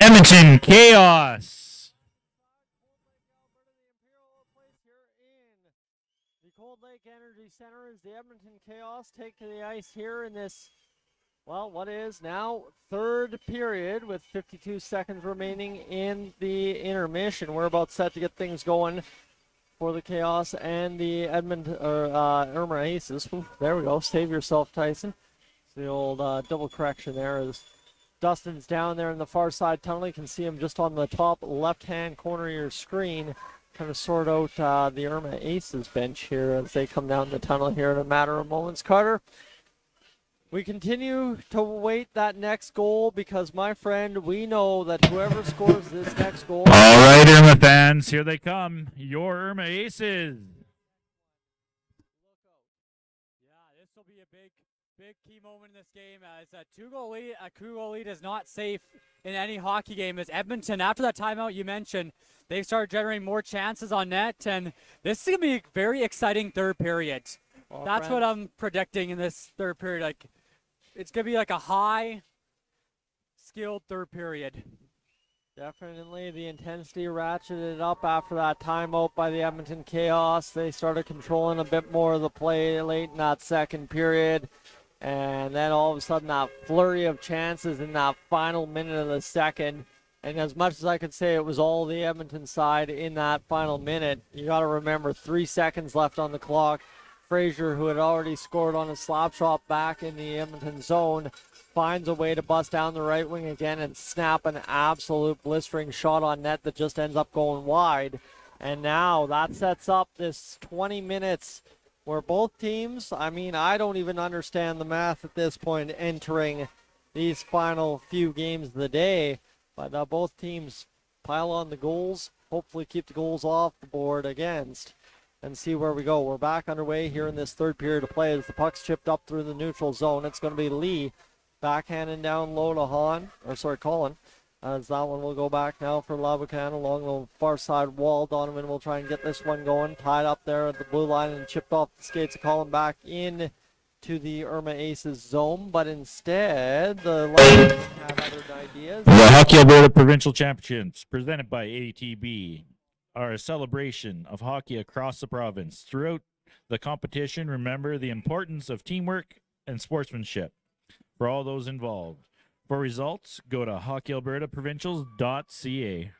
S2: Edmonton Chaos.
S1: The Cold Lake Energy Center as the Edmonton Chaos take to the ice here in this, well, what is now third period with 52 seconds remaining in the intermission. We're about set to get things going for the Chaos and the IRMA Aces. Ooh, there we go. Save yourself, Tyson. It's the old double correction there as Dustin's down there in the far side tunnel. You can see him just on the top left-hand corner of your screen. Kind of sort out the IRMA Aces bench here as they come down the tunnel here in a matter of moments. Carter, we continue to await that next goal because, my friend, we know that whoever scores this next goal...
S2: All right, IRMA fans, here they come. Your IRMA Aces.
S3: Yeah, this will be a big key moment in this game as a two-goal lead is not safe in any hockey game. As Edmonton, after that timeout you mentioned, they started generating more chances on net, and this is going to be a very exciting third period. Well, that's what I'm predicting in this third period. Like, it's going to be like a high-skilled third period.
S1: Definitely the intensity ratcheted up after that timeout by the Edmonton Chaos. They started controlling a bit more of the play late in that second period. And then all of a sudden that flurry of chances in that final minute of the second. And as much as I could say it was all the Edmonton side in that final minute, you got to remember 3 seconds left on the clock. Fraser, who had already scored on a slap shot back in the Edmonton zone, finds a way to bust down the right wing again and snap an absolute blistering shot on net that just ends up going wide. And now that sets up this 20 minutes where both teams, I mean, I don't even understand the math at this point entering these final few games of the day, but both teams pile on the goals, hopefully keep the goals off the board against, and see where we go. We're back underway here in this third period of play as the puck's chipped up through the neutral zone. It's going to be Lee backhanding down low to Colin. As that one will go back now for Labucan along the far side wall. Donovan will try and get this one going. Tied up there at the blue line and chipped off the skates of Colin back in to the IRMA Aces zone. But instead, the Lions have other ideas.
S2: The Hockey Alberta Provincial Championships, presented by ATB, are a celebration of hockey across the province. Throughout the competition, remember the importance of teamwork and sportsmanship for all those involved. For results, go to hockeyalbertaprovincials.ca.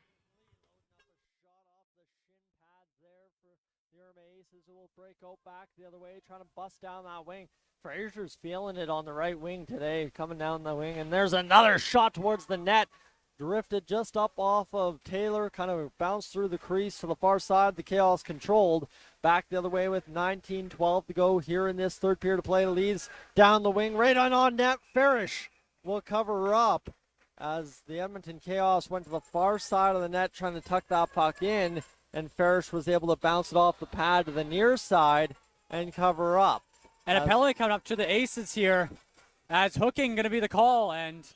S1: Will break out back the other way, trying to bust down that wing. Fraser's feeling it on the right wing today, coming down the wing, and there's another shot towards the net. Drifted just up off of Taylor, kind of bounced through the crease to the far side. The Chaos controlled. Back the other way with 19-12 to go here in this third period of play. Leads down the wing, right on net. Farish will cover up as the Edmonton Chaos went to the far side of the net trying to tuck that puck in, and Farish was able to bounce it off the pad to the near side and cover up.
S3: And a penalty coming up to the Aces here as hooking going to be the call, and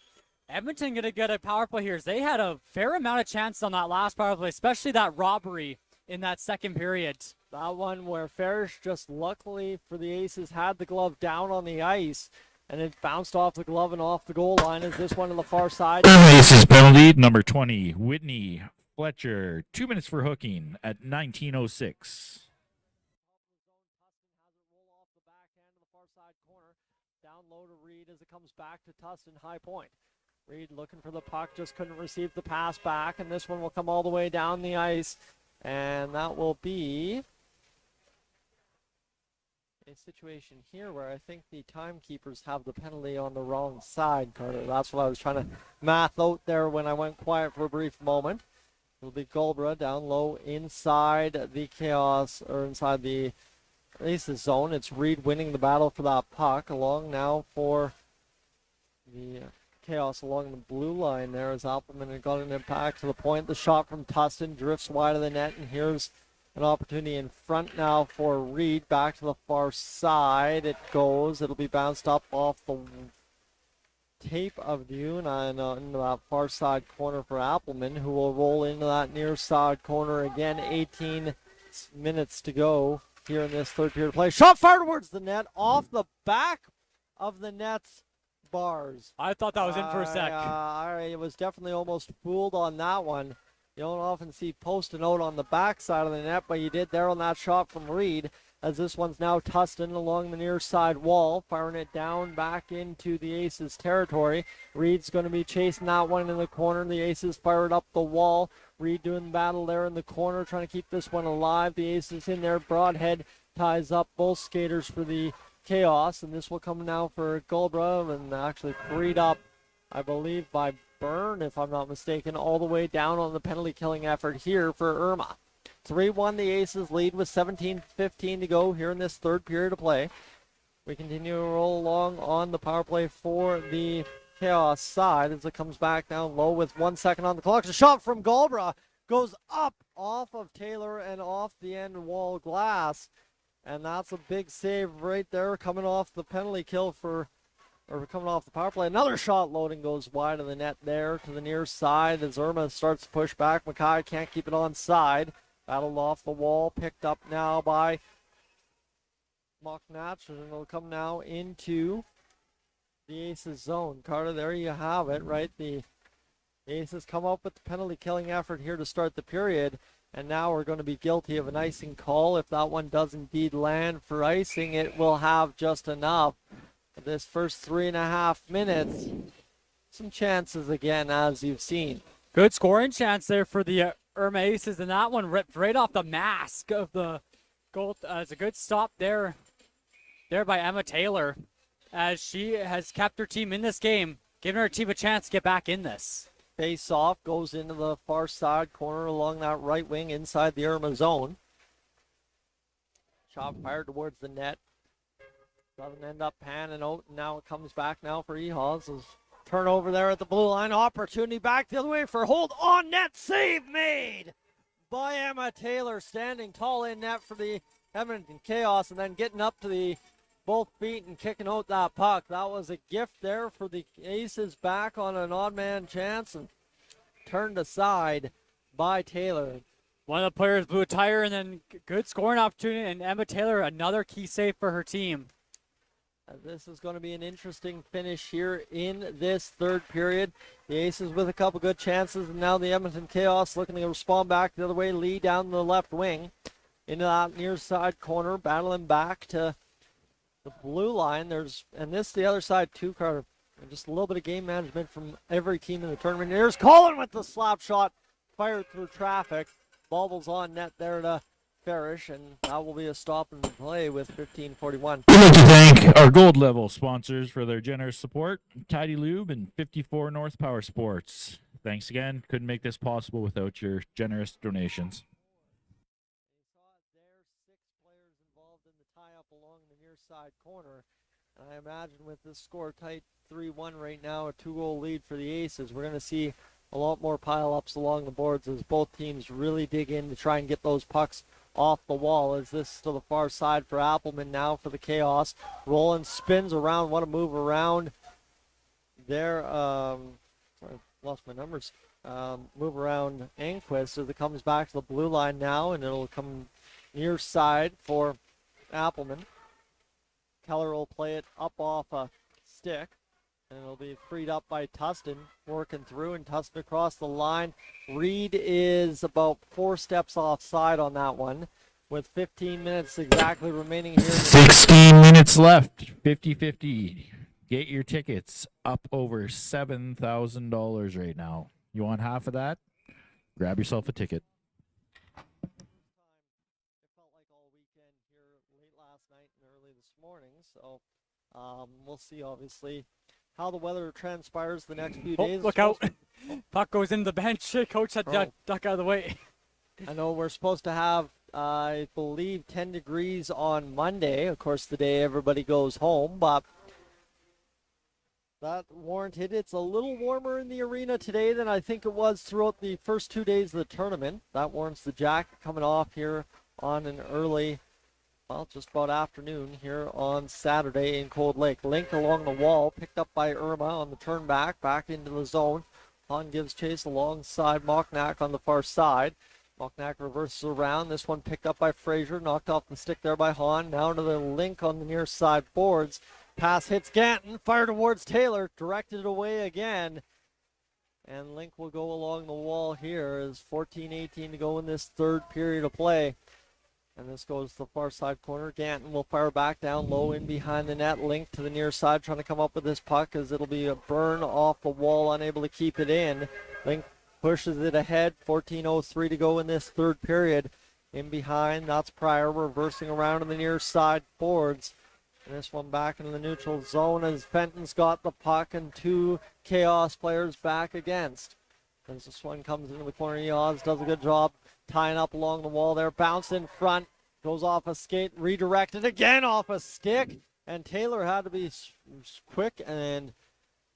S3: Edmonton going to get a power play here. They had a fair amount of chances on that last power play, especially that robbery in that second period.
S1: That one where Farish just luckily for the Aces had the glove down on the ice, and it bounced off the glove and off the goal line as this one to the far side.
S2: Aces penalty, number 20, Whitney Fletcher. 2 minutes for hooking at 19:06.
S1: Down low to Reed as it comes back to Tustin, high point. Reed looking for the puck, just couldn't receive the pass back, and this one will come all the way down the ice, and that will be a situation here where I think the timekeepers have the penalty on the wrong side, Carter. That's what I was trying to math out there when I went quiet for a brief moment. It'll be Gulbra down low inside the Chaos, or inside the Aces zone. It's Reed winning the battle for that puck. Along now for the Chaos along the blue line there as Appleman had gotten it back to the point. The shot from Tustin drifts wide of the net, and here's an opportunity in front now for Reed. Back to the far side it goes. It'll be bounced up off the tape of Yuna and into that far side corner for Appleman, who will roll into that near side corner again. 18 minutes to go here in this third period of play. Shot fired towards the net, off the back of the net's bars.
S3: I thought that was in for a sec.
S1: I was definitely almost fooled on that one. You don't often see post and out on the backside of the net, but you did there on that shot from Reed, as this one's now Tustin along the near side wall, firing it down back into the Aces territory. Reed's going to be chasing that one in the corner. The Aces fired up the wall. Reed doing battle there in the corner, trying to keep this one alive. The Aces in there. Broadhead ties up both skaters for the Chaos, and this will come now for Gulbra, and actually freed up, I believe, by Byrne, if I'm not mistaken, all the way down on the penalty killing effort here for IRMA. 3-1 the Aces lead with 17:15 to go here in this third period of play. We continue to roll along on the power play for the Chaos side as it comes back down low with 1 second on the clock. A shot from Gulbra goes up off of Taylor and off the end wall glass. And that's a big save right there coming off the penalty kill or coming off the power play. Another shot loading goes wide of the net there to the near side as IRMA starts to push back. Mackay can't keep it on side. Battled off the wall, picked up now by Mocknatch, and it'll come now into the Aces zone. Carter, there you have it, right? The Aces come up with the penalty killing effort here to start the period. And now we're going to be guilty of an icing call. If that one does indeed land for icing, it will have just enough. This first 3.5 minutes, some chances again, as you've seen.
S3: Good scoring chance there for the IRMA Aces, and that one ripped right off the mask of the goal. It's a good stop there by Emma Taylor, as she has kept her team in this game, giving her team a chance to get back in this.
S1: Face off, goes into the far side corner along that right wing inside the IRMA zone. Shot fired towards the net. Doesn't end up panning out, and now it comes back now for Ehals. Turnover there at the blue line. Opportunity back the other way for hold on net. Save made by Emma Taylor, standing tall in net for the Edmonton Kaos, and then getting up to the both feet and kicking out that puck. That was a gift there for the Aces back on an odd man chance and turned aside by Taylor.
S3: One of the players blew a tire, and then good scoring opportunity, and Emma Taylor, another key save for her team.
S1: This is going to be an interesting finish here in this third period. The Aces with a couple good chances, and now the Edmonton Chaos looking to respond back the other way. Lee down the left wing into that near side corner, battling back to the blue line. And this the other side too, Carter. And just a little bit of game management from every team in the tournament. Here's Colin with the slap shot, fired through traffic. Bobbles on net there to Farish, and that will be a stop and play with 15:41.
S2: We'd like to thank our gold level sponsors for their generous support, Tidy Lube and 54 North Power Sports. Thanks again. Couldn't make this possible without your generous donations.
S1: You saw it there, 6 players involved in the tie-up along the near side corner. And I imagine with this score tight 3-1 right now, a 2-goal lead for the Aces, we're going to see a lot more pile-ups along the boards as both teams really dig in to try and get those pucks off the wall. As this to the far side for Appleman now for the Chaos. Roland spins around. What a move around there. Sorry, lost my numbers. Move around Anquist as it comes back to the blue line now, and it'll come near side for Appleman. Keller will play it up off a stick, and it'll be freed up by Tustin, working through, and Tustin across the line. Reed is about 4 steps offside on that one, with 15 minutes exactly remaining here.
S2: 16 minutes left, 50-50. Get your tickets up over $7,000 right now. You want half of that? Grab yourself a ticket.
S1: It felt like all weekend here late last night and early this morning, so we'll see, obviously, how the weather transpires the next few days.
S3: Look out. Puck goes into the bench. Coach had to duck out of the way.
S1: I know we're supposed to have, I believe, 10 degrees on Monday. Of course, the day everybody goes home, but that warranted. It's a little warmer in the arena today than I think it was throughout the first 2 days of the tournament. That warrants the jacket coming off here on an early, well, just about afternoon here on Saturday in Cold Lake. Link along the wall, picked up by IRMA on the turn back into the zone. Hahn gives chase alongside Mocknack on the far side. Mocknack reverses around. This one picked up by Fraser, knocked off the stick there by Hahn. Now to the Link on the near side boards. Pass hits Ganton, fire towards Taylor, directed away again. And Link will go along the wall here as 14-18 to go in this third period of play. And this goes to the far side corner. Ganton will fire back down low in behind the net. Link to the near side trying to come up with this puck as it'll be a burn off the wall, unable to keep it in. Link pushes it ahead. 14:03 to go in this third period. In behind, that's Pryor reversing around to the near side forwards. And this one back into the neutral zone as Fenton's got the puck and two Chaos players back against. As this one comes into the corner, Eoz does a good job tying up along the wall there. Bounced in front, goes off a skate, redirected again off a stick. And Taylor had to be quick and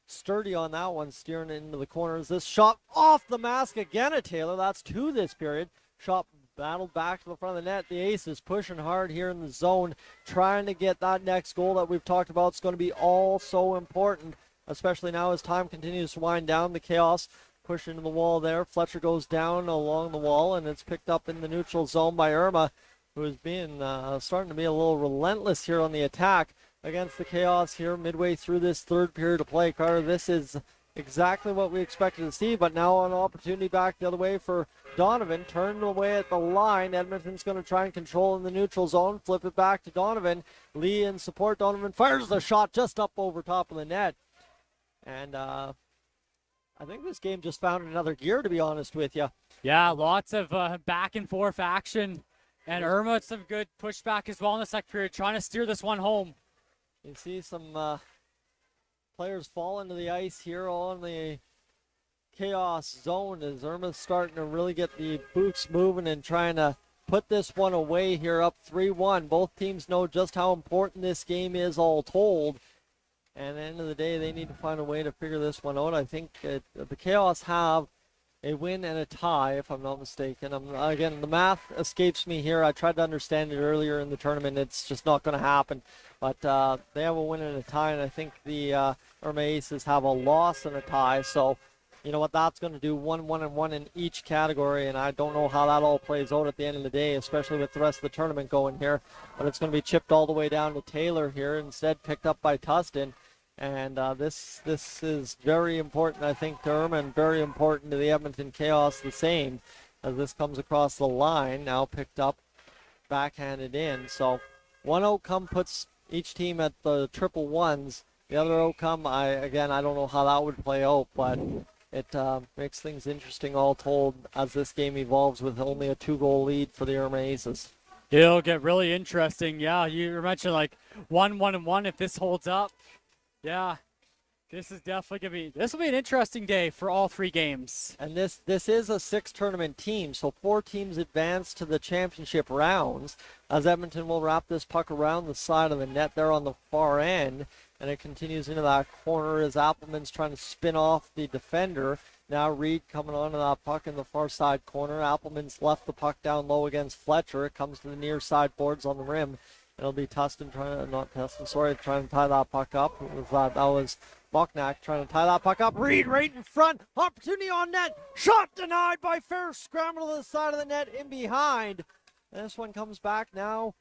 S1: sturdy on that one, steering it into the corners. This shot off the mask again at Taylor. That's two this period. Shot battled back to the front of the net. The Aces pushing hard here in the zone, trying to get that next goal that we've talked about. It's going to be all so important, especially now as time continues to wind down. The Chaos push into the wall there. Fletcher goes down along the wall, and it's picked up in the neutral zone by Irma, who has been starting to be a little relentless here on the attack against the Chaos here midway through this third period of play. Carter, this is exactly what we expected to see, but now an opportunity back the other way for Donovan. Turned away at the line. Edmonton's going to try and control in the neutral zone. Flip it back to Donovan. Lee in support. Donovan fires the shot just up over top of the net. And I think this game just found another gear, to be honest with you.
S3: Yeah, lots of back and forth action. And Irma had some good pushback as well in the second period, trying to steer this one home.
S1: You see some players fall into the ice here on the Chaos zone as Irma's starting to really get the boots moving and trying to put this one away here up 3-1. Both teams know just how important this game is all told. And at the end of the day, they need to find a way to figure this one out. I think the Chaos have a win and a tie, if I'm not mistaken. Again, the math escapes me here. I tried to understand it earlier in the tournament. It's just not going to happen. But they have a win and a tie, and I think the Irma Aces have a loss and a tie. So, you know what, that's going to do 1-1-1 in each category, and I don't know how that all plays out at the end of the day, especially with the rest of the tournament going here. But it's going to be chipped all the way down to Taylor here, instead picked up by Tustin. And this is very important, I think, to Irma, and very important to the Edmonton Chaos the same, as this comes across the line, now picked up, backhanded in. So one outcome puts each team at the triple ones. The other outcome, I don't know how that would play out, but it makes things interesting all told as this game evolves with only a 2-goal lead for the Irma Aces.
S3: It'll get really interesting. Yeah, you mentioned like 1-1-1 if this holds up. Yeah, this is definitely this will be an interesting day for all three games.
S1: And this is a 6-tournament team, so 4 teams advance to the championship rounds, as Edmonton will wrap this puck around the side of the net there on the far end, and it continues into that corner as Appleman's trying to spin off the defender. Now Reed coming onto that puck in the far side corner. Appleman's left the puck down low against Fletcher. It comes to the near side boards on the rim. It'll be Tustin trying to tie that puck up. That was Boknak trying to tie that puck up. Reed right in front. Opportunity on net. Shot denied by Fair. Scramble to the side of the net in behind. And this one comes back now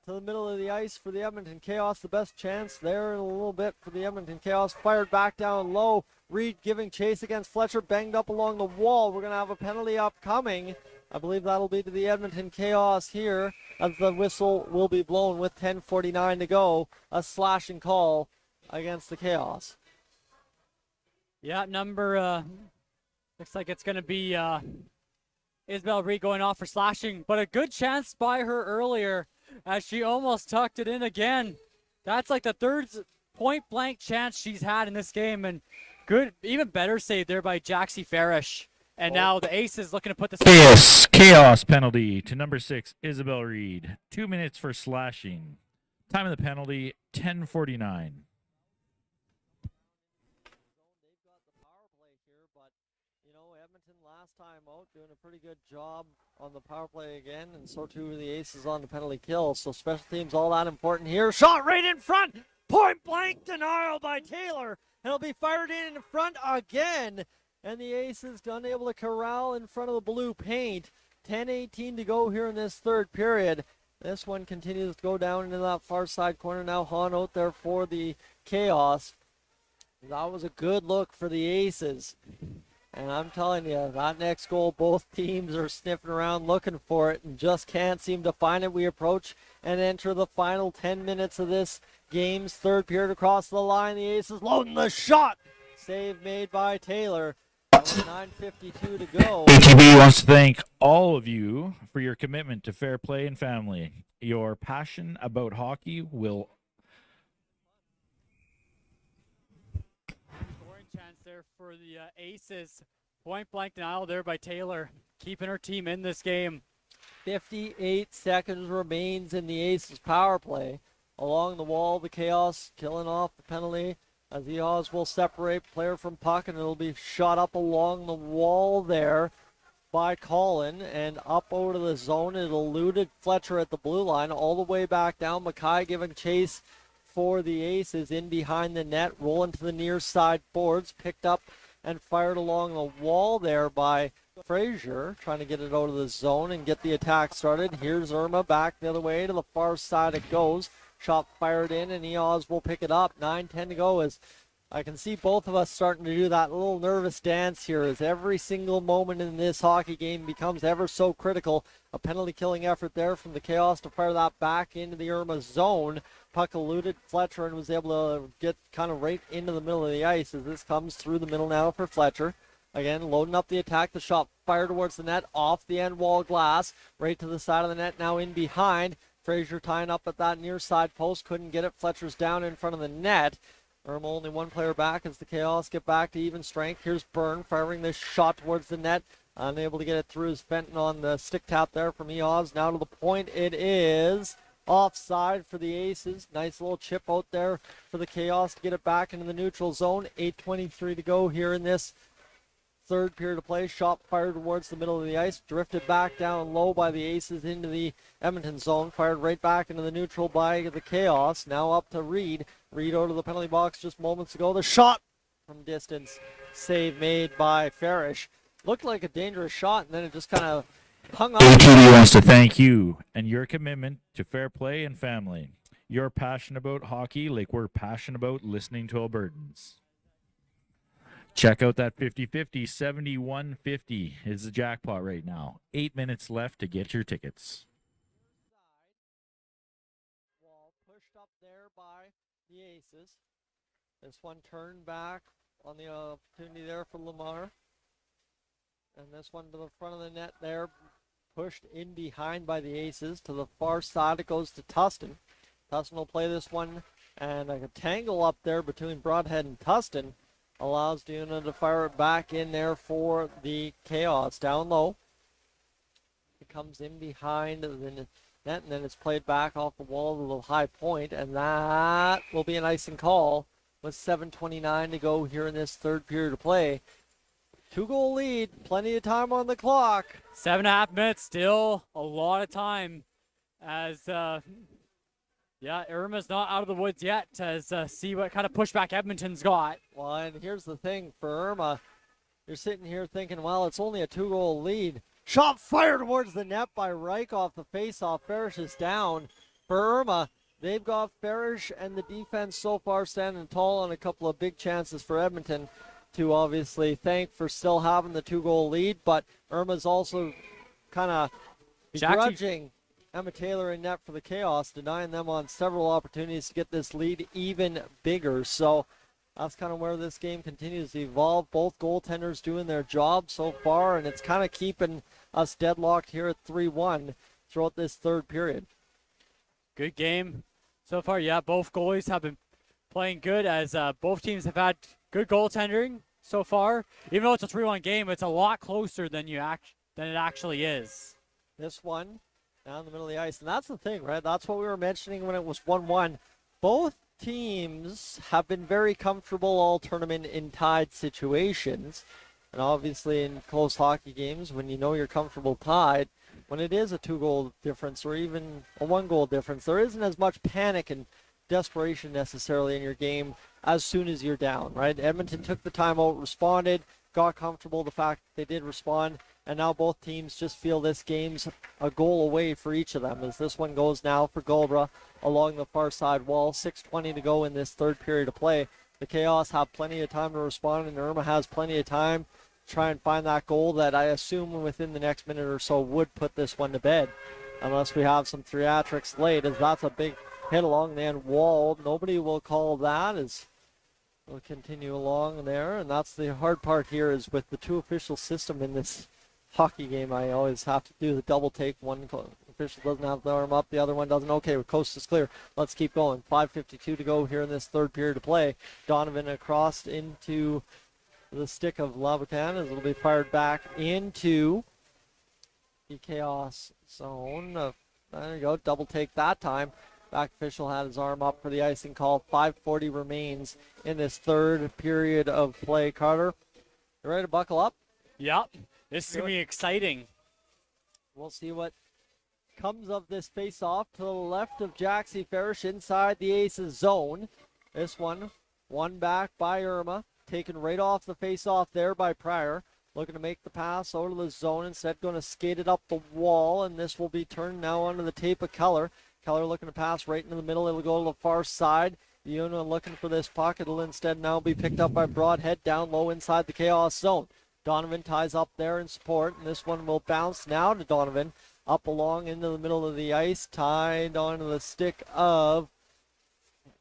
S1: to the middle of the ice for the Edmonton Chaos. The best chance there in a little bit for the Edmonton Chaos. Fired back down low. Reed giving chase against Fletcher. Banged up along the wall. We're going to have a penalty upcoming. I believe that'll be to the Edmonton Chaos here, as the whistle will be blown with 10:49 to go. A slashing call against the Chaos.
S3: Yeah, number looks like it's going to be Isabel Reed going off for slashing, but a good chance by her earlier as she almost tucked it in again. That's like the third point-blank chance she's had in this game, and good, even better save there by Jaxie Farish. And now the Aces looking to put this
S2: Chaos penalty to number 6, Isabel Reed. 2 minutes for slashing. Time of the penalty, 10:49.
S1: They've got the power play here, but Edmonton last time out doing a pretty good job on the power play again, and so too the Aces on the penalty kill. So special teams all that important here. Shot right in front. Point blank denial by Taylor. And it'll be fired in front again. And the Aces unable to corral in front of the blue paint. 10:18 to go here in this third period. This one continues to go down into that far side corner. Now Hahn out there for the Chaos. That was a good look for the Aces. And I'm telling you, that next goal, both teams are sniffing around looking for it and just can't seem to find it. We approach and enter the final 10 minutes of this game's third period. Across the line, the Aces loading the shot. Save made by Taylor. 9:52 to go.
S2: ATB wants to thank all of you for your commitment to fair play and family. Your passion about hockey will...
S3: Scoring chance there for the Aces. Point blank denial there by Taylor, keeping her team in this game.
S1: 58 seconds remains in the Aces power play. Along the wall, the Chaos killing off the penalty as the Oz will separate player from puck, and it'll be shot up along the wall there by Colin and up over to the zone. It eluded Fletcher at the blue line all the way back down. Mackay giving chase for the Aces in behind the net, rolling to the near side boards, picked up and fired along the wall there by Frazier, trying to get it out of the zone and get the attack started. Here's Irma back the other way to the far side it goes. Shot fired in, and Eoz will pick it up. 9:10 to go as I can see both of us starting to do that little nervous dance here as every single moment in this hockey game becomes ever so critical. A penalty killing effort there from the Chaos to fire that back into the Irma zone. Puck eluded Fletcher and was able to get kind of right into the middle of the ice as this comes through the middle now for Fletcher. Again, loading up the attack. The shot fired towards the net, off the end wall glass, right to the side of the net, now in behind. Frazier tying up at that near side post, couldn't get it. Fletcher's down in front of the net. Irma only one player back as the Chaos get back to even strength. Here's Byrne firing this shot towards the net. Unable to get it through is Fenton on the stick tap there from Eoz. Now to the point. It is offside for the Aces. Nice little chip out there for the Chaos to get it back into the neutral zone. 8:23 to go here in this third period of play. Shot fired towards the middle of the ice, drifted back down low by the Aces into the Edmonton zone, fired right back into the neutral by the Chaos. Now up to Reed. Reed out of the penalty box just moments ago. The shot from distance, save made by Farish. Looked like a dangerous shot, and then it just kind of hung up.
S2: ATB wants to thank you and your commitment to fair play and family. You're passionate about hockey like we're passionate about listening to Albertans. Check out that 50-50, 71.50 is the jackpot right now. 8 minutes left to get your tickets.
S1: Wall pushed up there by the Aces. This one turned back on the opportunity there for Lamar. And this one to the front of the net there, pushed in behind by the Aces. To the far side it goes to Tustin. Tustin will play this one, and a tangle up there between Broadhead and Tustin allows Duna to fire it back in there for the Chaos. Down low. It comes in behind the net, and then it's played back off the wall to the high point, and that will be an icing call with 7:29 to go here in this third period of play. 2-goal lead, plenty of time on the clock.
S3: 7.5 minutes, still a lot of time as Irma's not out of the woods yet as see what kind of pushback Edmonton's got.
S1: Well, and here's the thing for Irma. You're sitting here thinking, well, it's only a 2-goal lead. Shot fired towards the net by Reich off the face-off. Farish is down. For Irma, they've got Farish and the defense so far standing tall on a couple of big chances for Edmonton to obviously thank for still having the 2-goal lead, but Irma's also kind of begrudging Emma Taylor in net for the Chaos, denying them on several opportunities to get this lead even bigger. So that's kind of where this game continues to evolve. Both goaltenders doing their job so far, and it's kind of keeping us deadlocked here at 3-1 throughout this third period.
S3: Good game so far. Yeah, both goalies have been playing good as both teams have had good goaltending so far. Even though it's a 3-1 game, it's a lot closer than it actually is.
S1: This one down the middle of the ice. And that's the thing, right? That's what we were mentioning when it was 1-1. Both teams have been very comfortable all tournament in tied situations. And obviously in close hockey games, when you know you're comfortable tied, when it is a 2-goal difference or even a 1-goal difference, there isn't as much panic and desperation necessarily in your game as soon as you're down, right? Edmonton took the timeout, responded, got comfortable. The fact that they did respond And now both teams just feel this game's a goal away for each of them, as this one goes now for Galbraith along the far side wall. 6:20 to go in this third period of play. The Chaos have plenty of time to respond, and IRMA has plenty of time to try and find that goal that I assume within the next minute or so would put this one to bed, unless we have some theatrics late, as that's a big hit along the end wall. Nobody will call that, as we'll continue along there. And that's the hard part here, is with the two official system in this hockey game, I always have to do the double take. One official doesn't have the arm up, the other one doesn't. Okay, coast is clear. Let's keep going. 5:52 to go here in this third period of play. Donovan across into the stick of Labucan, as it'll be fired back into the Chaos zone. There you go, double take that time. Back official had his arm up for the icing call. 5:40 remains in this third period of play. Carter, you ready to buckle up?
S3: Yep. This is going to be exciting.
S1: We'll see what comes of this face-off to the left of Jaxie Farish inside the Aces zone. This one, won back by IRMA, taken right off the face-off there by Pryor. Looking to make the pass over to the zone, instead going to skate it up the wall, and this will be turned now onto the tape of Keller. Keller looking to pass right into the middle. It'll go to the far side. Yuna looking for this puck. It'll instead now be picked up by Broadhead down low inside the Chaos zone. Donovan ties up there in support, and this one will bounce now to Donovan. Up along into the middle of the ice, tied onto the stick of...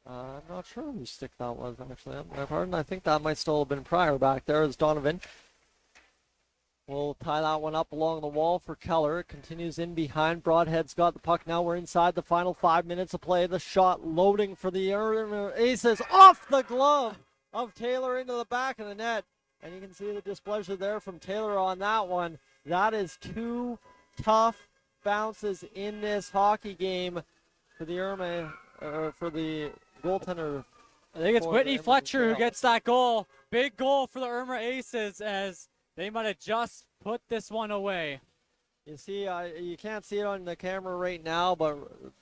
S1: I'm not sure whose stick that was, actually. Pardon, I think that might still have been Pryor back there as Donovan. We'll tie that one up along the wall for Keller. It continues in behind. Broadhead's got the puck now. We're inside the final 5 minutes of play. The shot loading for the Aces off the glove of Taylor into the back of the net. And you can see the displeasure there from Taylor on that one. That is two tough bounces in this hockey game for the IRMA, for the goaltender.
S3: I think it's Whitney Fletcher who gets that goal. Big goal for the IRMA Aces, as they might have just put this one away.
S1: You see, you can't see it on the camera right now, but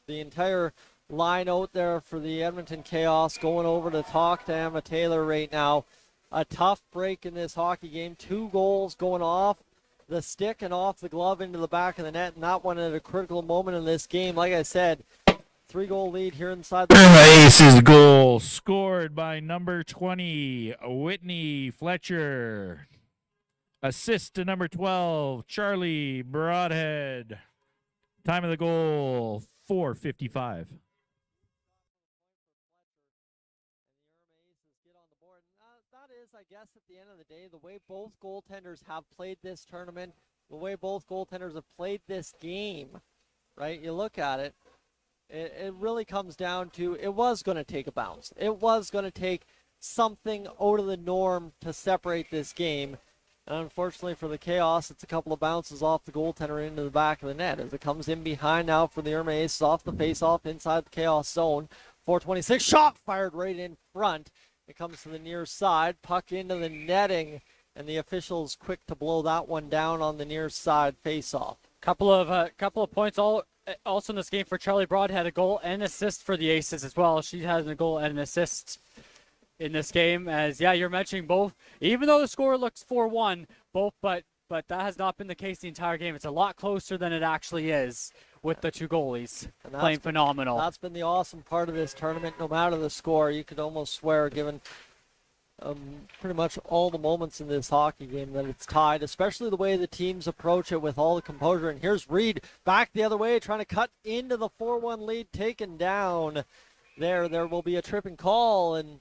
S1: the entire line out there for the Edmonton Kaos going over to talk to Emma Taylor right now. A tough break in this hockey game. 2 goals going off the stick and off the glove into the back of the net, and that one at a critical moment in this game. Like I said, 3-goal lead here inside the
S2: Aces goal scored by number 20, Whitney Fletcher. Assist to number 12, Charlie Broadhead. Time of the goal, 4:55.
S1: I guess at the end of the day, the way both goaltenders have played this tournament, the way both goaltenders have played this game, right? You look at it, it really comes down to, it was going to take a bounce. It was going to take something out of the norm to separate this game. And unfortunately for the Chaos, it's a couple of bounces off the goaltender into the back of the net as it comes in behind now for the IRMA Aces off the face-off inside the Chaos zone. 4:26, shot fired right in front. It comes to the near side, puck into the netting, and the officials quick to blow that one down on the near side face-off.
S3: Couple of points also in this game for Charlie Broadhead, a goal and assist for the Aces as well. She has a goal and an assist in this game. As you're mentioning both, even though the score looks 4-1, but that has not been the case the entire game. It's a lot closer than it actually is, with the 2 goalies playing phenomenal.
S1: That's been the awesome part of this tournament. No matter the score, you could almost swear, given pretty much all the moments in this hockey game, that it's tied, especially the way the teams approach it with all the composure. And here's Reed back the other way, trying to cut into the 4-1 lead, taken down. There will be a tripping call. And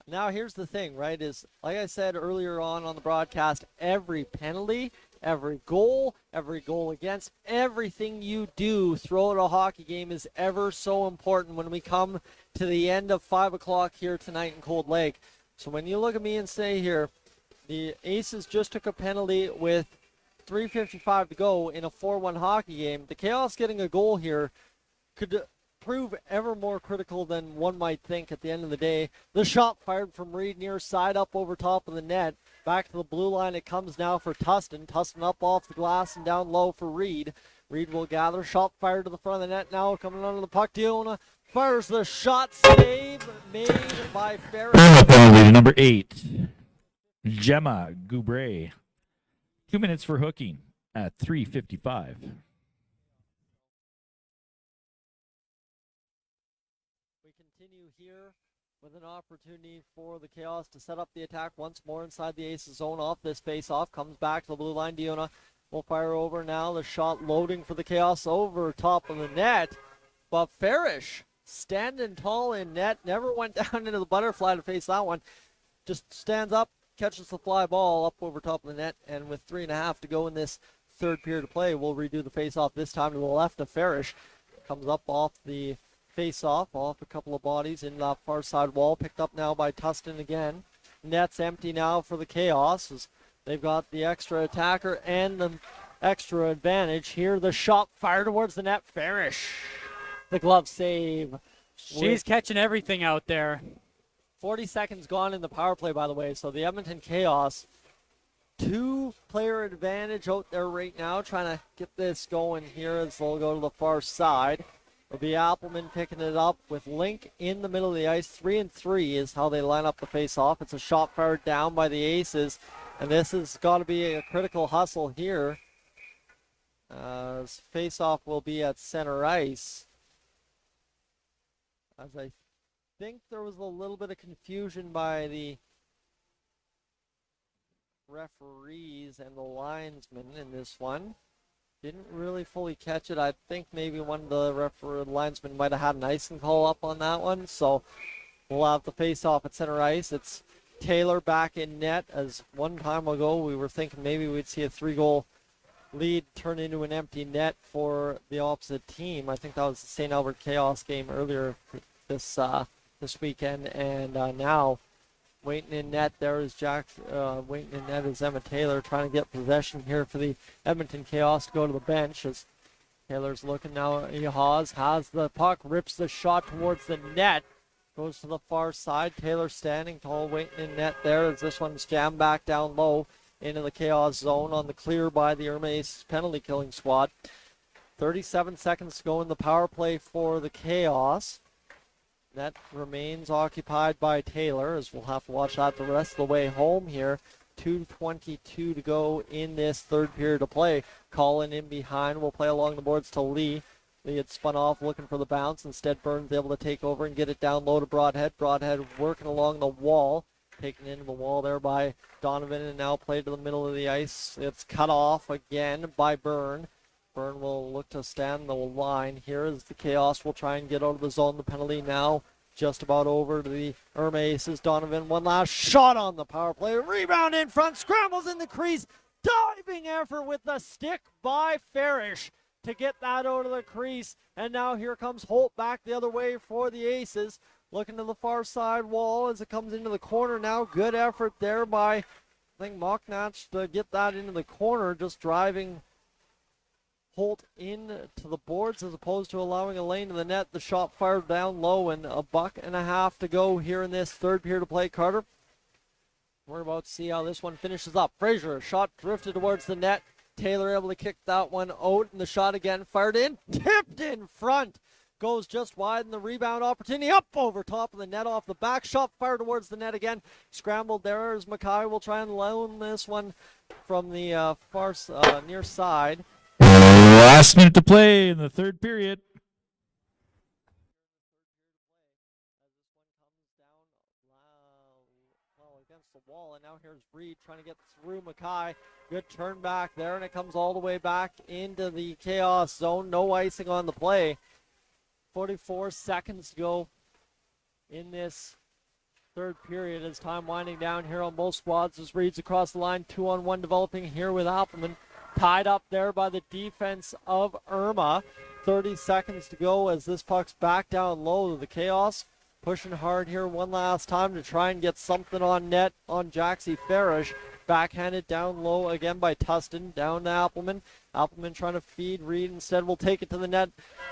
S1: now here's the thing, right, is like I said earlier on the broadcast, every penalty, every goal against, everything you do throughout a hockey game is ever so important when we come to the end of 5 o'clock here tonight in Cold Lake. So when you look at me and say here, the Aces just took a penalty with 3:55 to go in a 4-1 hockey game. The Chaos getting a goal here could prove ever more critical than one might think at the end of the day. The shot fired from Reed near side up over top of the net. Back to the blue line it comes now for Tustin. Tustin up off the glass and down low for Reed. Reed will gather. Shot fired to the front of the net now. Coming under the puck. Diona fires the shot. Save made by Ferris.
S2: Penalty to number 8, Gemma Goubre. 2 minutes for hooking at 3:55.
S1: We continue here with an opportunity for the Chaos to set up the attack once more inside the Aces zone off this face-off. Comes back to the blue line. Diona will fire over now. The shot loading for the Chaos over top of the net. But Farish standing tall in net. Never went down into the butterfly to face that one. Just stands up, catches the fly ball up over top of the net. And with 3.5 to go in this third period of play, we'll redo the face-off this time to the left of Farish. Comes up off the face-off, off a couple of bodies in the far side wall. Picked up now by Tustin again. Net's empty now for the Chaos as they've got the extra attacker and the extra advantage. Here the shot fired towards the net. Farish, the glove save.
S3: She's catching everything out there.
S1: 40 seconds gone in the power play, by the way. So the Edmonton Chaos, 2-player advantage out there right now, trying to get this going here as they'll go to the far side. It'll be Appelman picking it up with Link in the middle of the ice. 3-3 is how they line up the face-off. It's a shot fired down by the Aces, and this has got to be a critical hustle here. Face-off will be at center ice. As I think there was a little bit of confusion by the referees and the linesmen in this one. Didn't really fully catch it. I think maybe one of the linesmen might have had an icing call up on that one. So we'll have the face-off at center ice. It's Taylor back in net, as one time ago we were thinking maybe we'd see a 3-goal lead turn into an empty net for the opposite team. I think that was the St. Albert Chaos game earlier this weekend. And now waiting in net there is waiting in net is Emma Taylor, trying to get possession here for the Edmonton Chaos to go to the bench as Taylor's looking now. Haas has the puck, rips the shot towards the net, goes to the far side. Taylor standing tall, waiting in net there as this one's jammed back down low into the Chaos zone on the clear by the IRMA Aces penalty killing squad. 37 seconds to go in the power play for the Chaos. That remains occupied by Taylor, as we'll have to watch that the rest of the way home here. 2:22 to go in this third period of play. Colin in behind will play along the boards to Lee. Lee had spun off looking for the bounce. Instead, Burns able to take over and get it down low to Broadhead. Broadhead working along the wall. Taken into the wall there by Donovan, and now played to the middle of the ice. It's cut off again by Byrne. Byrne will look to stand the line here as the Chaos will try and get out of the zone. The penalty now just about over to the IRMA Aces. Donovan, one last shot on the power play. Rebound in front, scrambles in the crease. Diving effort with the stick by Farish to get that out of the crease. And now here comes Holt back the other way for the Aces. Looking to the far side wall as it comes into the corner now. Good effort there by, I think, Mocknatch to get that into the corner, just driving Holt in to the boards as opposed to allowing a lane to the net. The shot fired down low, and a $1.50 to go here in this third period of play. Carter, we're about to see how this one finishes up. Fraser, shot drifted towards the net. Taylor able to kick that one out, and the shot again fired in, tipped in front. Goes just wide, and the rebound opportunity up over top of the net off the back. Shot fired towards the net again. Scrambled there as Mackay will try and loan this one from the far near side.
S2: Last minute to play in the third period.
S1: Against the wall, and now here's Reed trying to get through Mackay. Good turn back there, and it comes all the way back into the Chaos zone. No icing on the play. 44 seconds to go in this third period as time winding down here on both squads as Reed's across the line. 2-on-1 developing here with Appelman. Tied up there by the defense of IRMA. 30 seconds to go as this puck's back down low. The Chaos pushing hard here one last time to try and get something on net on Jaxie Farish. Backhanded down low again by Tustin. Down to Appelman. Appelman trying to feed Reed. Instead will take it to the net.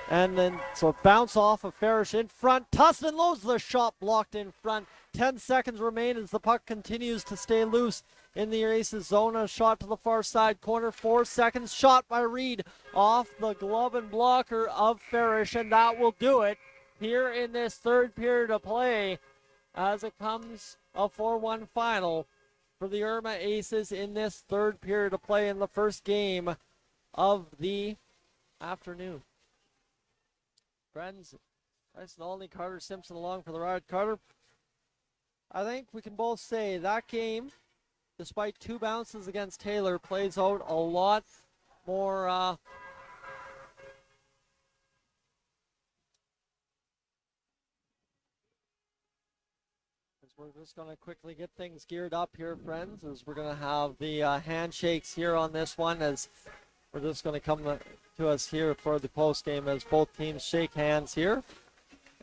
S1: And then so bounce off of Farish in front. Tustin loads the shot, blocked in front. 10 seconds remain as the puck continues to stay loose in the Aces zone. A shot to the far side corner. 4 seconds. Shot by Reed off the glove and blocker of Farish. And that will do it here in this third period of play as it comes a 4-1 final. for the IRMA Aces in this third period of play in the first game of the afternoon. Friends, Tyson Olney, Carter Simpson along for the ride. Carter, I think we can both say that game, despite 2 bounces against Taylor, plays out a lot more we're just going to quickly get things geared up here, friends, as we're going to have the handshakes here on this one, as we're just going to come to us here for the post game as both teams shake hands here.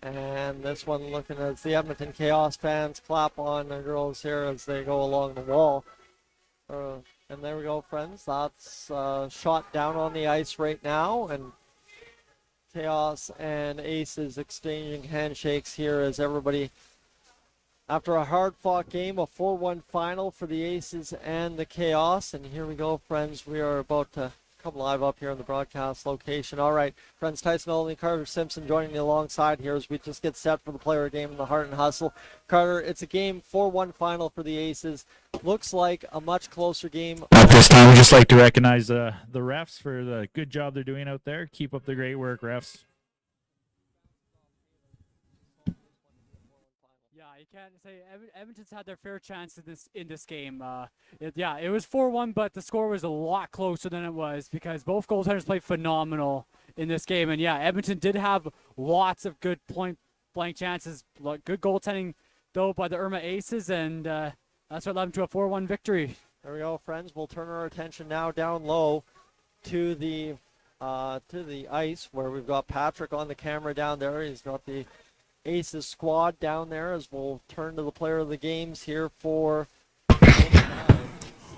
S1: And this one looking as the Edmonton Kaos fans clap on the girls here as they go along the wall. And there we go, friends. That's shot down on the ice right now, and Kaos and Aces exchanging handshakes here as everybody, after a hard-fought game, a 4-1 final for the Aces and the Kaos. And here we go, friends. We are about to come live up here in the broadcast location. All right, friends, Tyson Olney, Carter Simpson joining me alongside here as we just get set for the player game in the Heart and Hustle. Carter, it's a game 4-1 final for the Aces. Looks like a much closer game.
S2: At this time, we'd just like to recognize the refs for the good job they're doing out there. Keep up the great work, refs.
S3: You can't say Edmonton's had their fair chance in this game. It was 4-1, but the score was a lot closer than it was because both goaltenders played phenomenal in this game. And yeah, Edmonton did have lots of good point blank chances, good goaltending though by the IRMA Aces, and that's what led them to a 4-1 victory.
S1: There we go, friends. We'll turn our attention now down low to the ice where we've got Patrick on the camera down there. He's got the Aces squad down there as we'll turn to the player of the games here for.
S2: All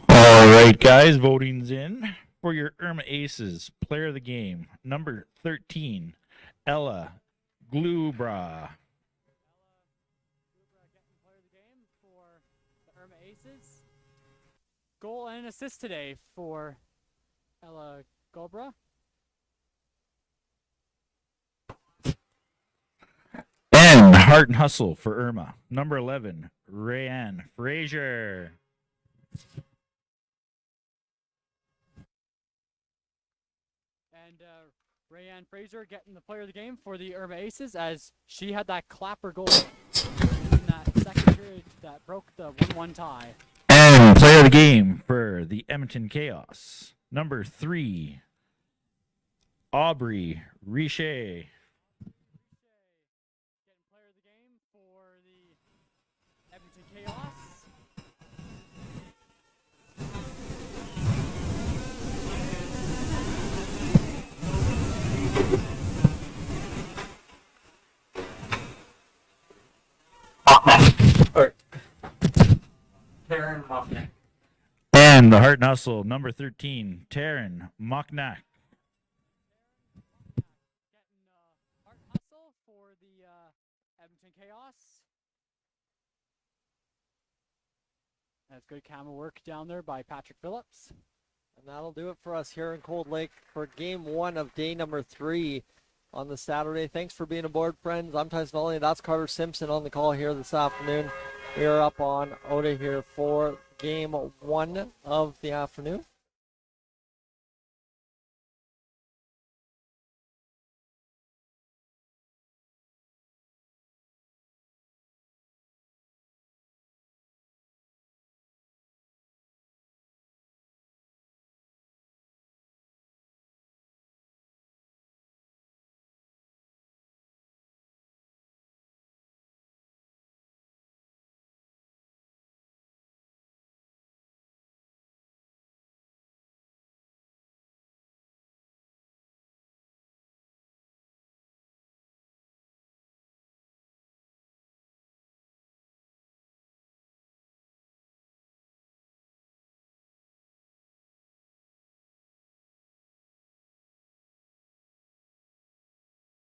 S2: right, guys, voting's in for your IRMA Aces player of the game, number 13, Ella Glubra.
S3: Getting player of the game for the IRMA Aces. Goal and assist today for Ella Glubra.
S2: And Heart and Hustle for IRMA, number 11, Rayanne Frazier.
S3: And Rayanne Frazier getting the player of the game for the IRMA Aces as she had that clapper goal in that second period that broke the 1-1 tie.
S2: And player of the game for the Edmonton Kaos, number 3, Aubrey Richer. And the Heart and Hustle, number 13, Taryn Mocknack.
S3: Getting Heart and Hustle for the Edmonton Kaos. That's good camera work down there by Patrick Phillips.
S1: And that'll do it for us here in Cold Lake for game 1 of day number 3 on the Saturday. Thanks for being aboard, friends. I'm Tyson Olney. That's Carter Simpson on the call here this afternoon. We are up on Oda here for game 1 of the afternoon.